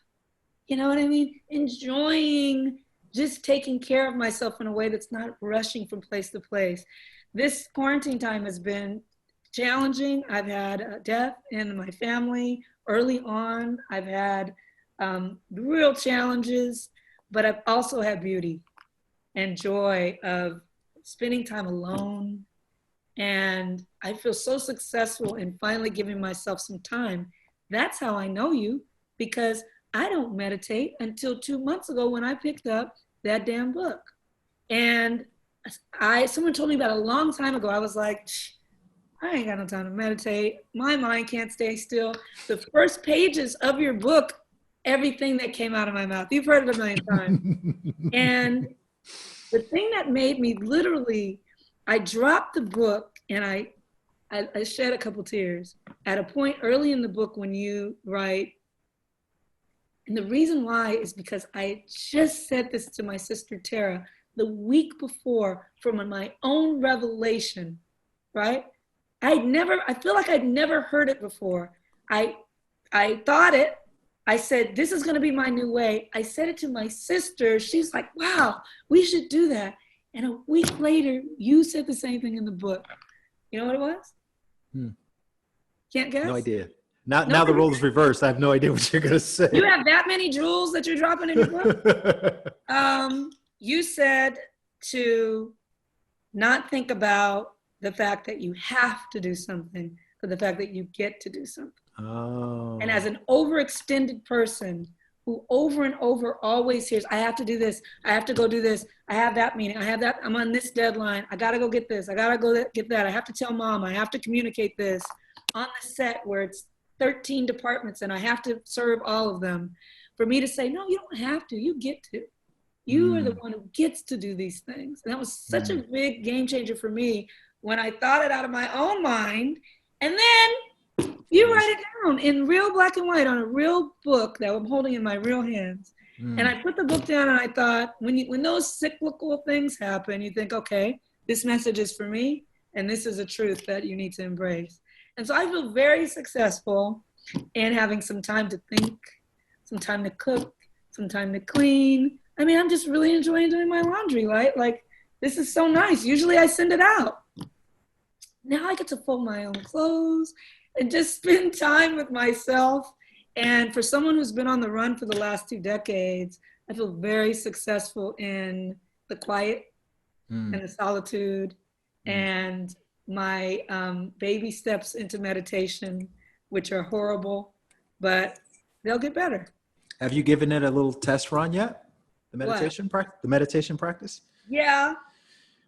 You know what I mean? Enjoying just taking care of myself in a way that's not rushing from place to place. This quarantine time has been challenging. I've had a death in my family early on. I've had real challenges, but I've also had beauty and joy of spending time alone. And I feel so successful in finally giving myself some time. That's how I know you, because I don't meditate until 2 months ago when I picked up that damn book. And someone told me about it a long time ago. I was like, I ain't got no time to meditate. My mind can't stay still. The first pages of your book, everything that came out of my mouth, you've heard it a million times. And the thing that made me literally, I dropped the book and I shed a couple tears at a point early in the book when you write, and the reason why is because I just said this to my sister Tara the week before from my own revelation, right? I feel like I'd never heard it before. I thought it. I said, this is going to be my new way. I said it to my sister. She's like, wow, we should do that. And a week later, you said the same thing in the book. You know what it was? Can't guess? No idea. Now the role is reversed. I have no idea what you're going to say. You have that many jewels that you're dropping in your book? You said to not think about the fact that you have to do something, but the fact that you get to do something. Oh. And as an overextended person who over and over always hears, I have to do this, I have to go do this, I have that meeting, I have that, I'm on this deadline, I gotta go get this, I gotta go get that, I have to tell mom, I have to communicate this on the set where it's 13 departments and I have to serve all of them. For me to say, no, you don't have to, you get to. You are the one who gets to do these things. And that was such a big game changer for me when I thought it out of my own mind. And then you write it down in real black and white on a real book that I'm holding in my real hands. And I put the book down and I thought, when those cyclical things happen, you think, okay, this message is for me and this is a truth that you need to embrace. And so I feel very successful in having some time to think, some time to cook, some time to clean. I mean, I'm just really enjoying doing my laundry, right? Like, this is so nice. Usually I send it out. Now I get to fold my own clothes and just spend time with myself. And for someone who's been on the run for the last 2 decades, I feel very successful in the quiet and the solitude and my baby steps into meditation, which are horrible, but they'll get better. Have you given it a little test run yet? The meditation practice? Yeah.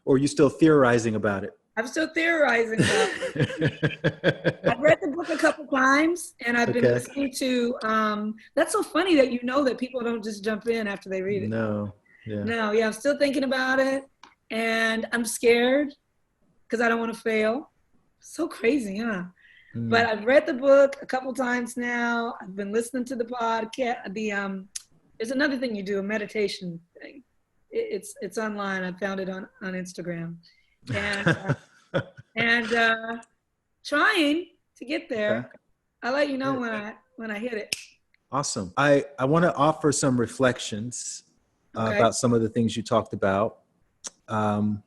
Or are you still theorizing about it? I'm still theorizing about it. I've read the book a couple times and I've been listening to, that's so funny that you know that people don't just jump in after they read it. No, I'm still thinking about it and I'm scared because I don't want to fail. So crazy, huh? But I've read the book a couple times now. I've been listening to the podcast. There's another thing you do, a meditation thing. It's online. I found it on Instagram, and trying to get there. Okay. I'll let you know when I hit it. Awesome. I want to offer some reflections about some of the things you talked about, and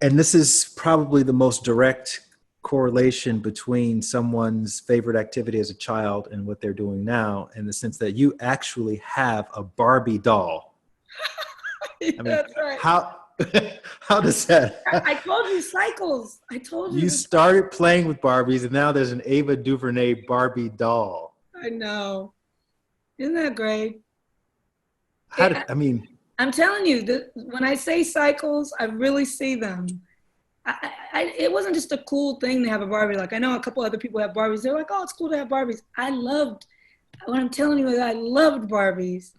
this is probably the most direct correlation between someone's favorite activity as a child and what they're doing now, in the sense that you actually have a Barbie doll. Yeah, I mean, that's right. how does that? I told you cycles. I told you. You started playing with Barbies, and now there's an Ava DuVernay Barbie doll. I know. Isn't that great? I mean, I'm telling you, when I say cycles, I really see them. It wasn't just a cool thing to have a Barbie. Like, I know a couple other people have Barbies. They're like, oh, it's cool to have Barbies. What I'm telling you is I loved Barbies.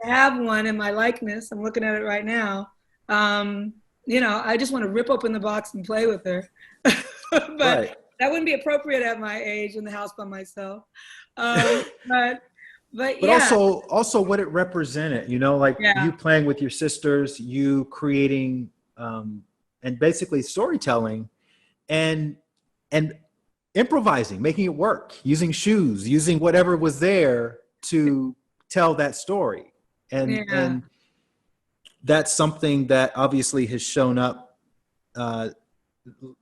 I have one in my likeness. I'm looking at it right now. I just want to rip open the box and play with her. But right. That wouldn't be appropriate at my age in the house by myself. But yeah. also what it represented, like you playing with your sisters, you creating, and basically storytelling and improvising, making it work, using shoes, using whatever was there to tell that story. And that's something that obviously has shown up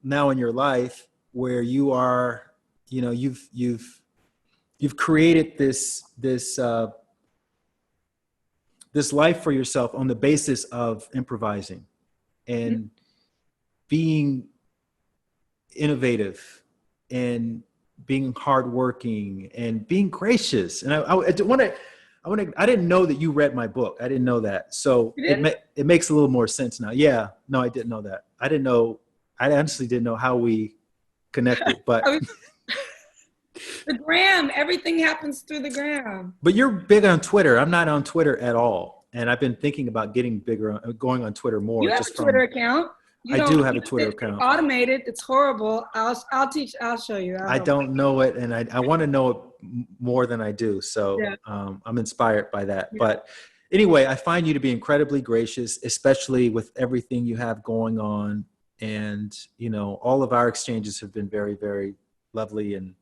now in your life, where you are, you've created this life for yourself on the basis of improvising and being innovative and being hardworking and being gracious. And I didn't know that you read my book. I didn't know that. So it makes a little more sense now. Yeah. No, I didn't know that. I honestly didn't know how we connected, but the gram, everything happens through the gram. But you're big on Twitter. I'm not on Twitter at all. And I've been thinking about getting going on Twitter more. You have a Twitter account? I do have a Twitter account. It's automated. It's horrible. I'll show you. I don't know it, and I want to know it more than I do. So I'm inspired by that. Yeah. But anyway, I find you to be incredibly gracious, especially with everything you have going on. And, all of our exchanges have been very, very lovely. And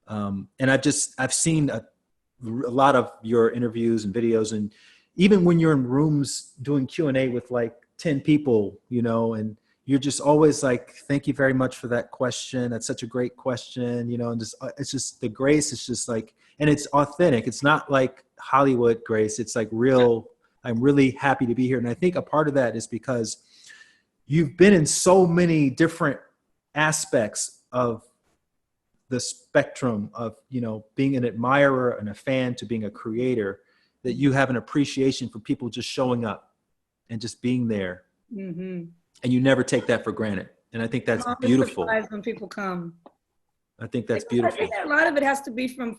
I've seen a lot of your interviews and videos, and even when you're in rooms doing Q&A with like 10 people, and you're just always like, thank you very much for that question. That's such a great question, and it's just the grace. It's just like, and it's authentic. It's not like Hollywood grace. It's like real. I'm really happy to be here. And I think a part of that is because you've been in so many different aspects of the spectrum of, being an admirer and a fan to being a creator, that you have an appreciation for people just showing up and just being there. Mm-hmm. And you never take that for granted. And I think that's beautiful. When people come. I think that's beautiful. I think a lot of it has to be from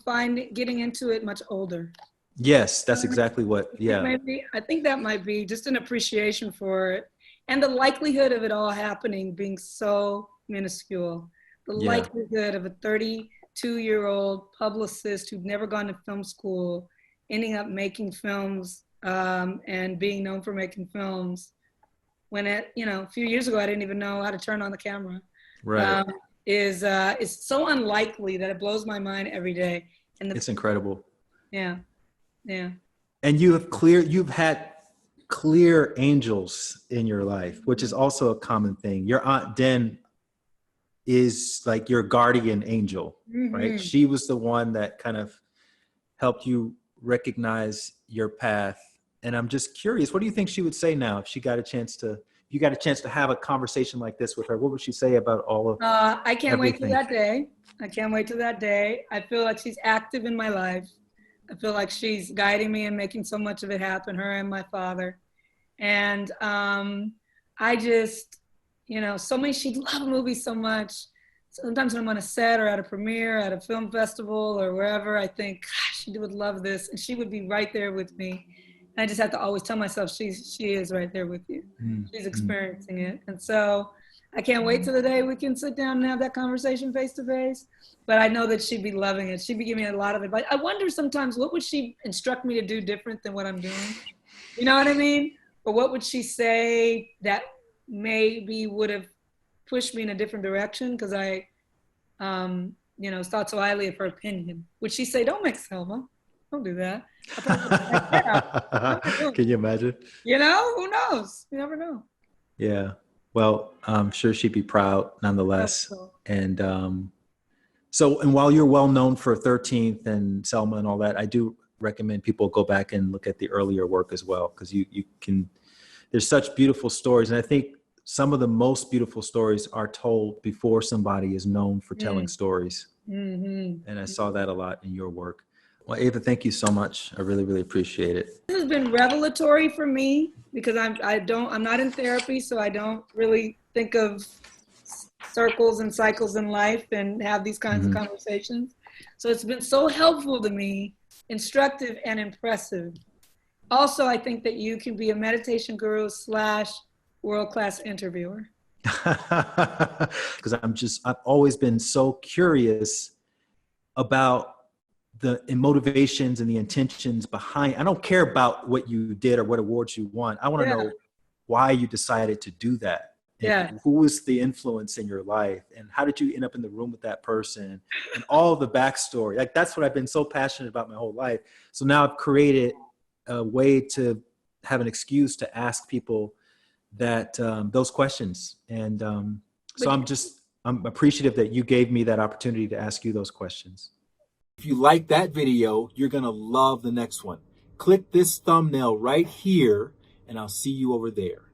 getting into it much older. Yes, that's exactly what, I think that might be just an appreciation for it. And the likelihood of it all happening being so minuscule. The likelihood of a 32-year-old publicist who'd never gone to film school ending up making films and being known for making films, when a few years ago I didn't even know how to turn on the camera. Right. Is so unlikely that it blows my mind every day. And it's incredible. Yeah. And you've had clear angels in your life, which is also a common thing. Your Aunt Den is like your guardian angel, right? She was the one that kind of helped you recognize your path. And I'm just curious, what do you think she would say now if you got a chance to have a conversation like this with her? What would she say about all of I can't everything? Wait till that day. I can't wait till that day. I feel like she's active in my life. I feel like she's guiding me and making so much of it happen, her and my father. And I just, she loved movies so much. Sometimes when I'm on a set or at a premiere, at a film festival or wherever, I think, gosh, she would love this. And she would be right there with me. And I just have to always tell myself she is right there with you. She's experiencing it. And so I can't wait till the day we can sit down and have that conversation face to face. But I know that she'd be loving it. She'd be giving me a lot of advice. I wonder sometimes, what would she instruct me to do different than what I'm doing? You know what I mean? Or what would she say that maybe would have pushed me in a different direction? Because I, thought so highly of her opinion. Would she say, don't make Selma? Don't do that. Can you imagine? Who knows? You never know. Yeah. Well, I'm sure she'd be proud Hope nonetheless. so. And and while you're well known for 13th and Selma and all that, I do recommend people go back and look at the earlier work as well, because you can, there's such beautiful stories. And I think some of the most beautiful stories are told before somebody is known for telling stories. Mm-hmm. And I saw that a lot in your work. Well, Ava, thank you so much. I really, really appreciate it. This has been revelatory for me because I'm not in therapy, so I don't really think of circles and cycles in life and have these kinds of conversations. So it's been so helpful to me, instructive and impressive. Also, I think that you can be a meditation guru / world-class interviewer. Because I've always been so curious about the motivations and the intentions behind. I don't care about what you did or what awards you won. I want to know why you decided to do that. And who was the influence in your life, and how did you end up in the room with that person, and all the backstory. Like, that's what I've been so passionate about my whole life. So now I've created a way to have an excuse to ask people that those questions. And so I'm appreciative that you gave me that opportunity to ask you those questions. If you like that video, you're going to love the next one. Click this thumbnail right here, and I'll see you over there.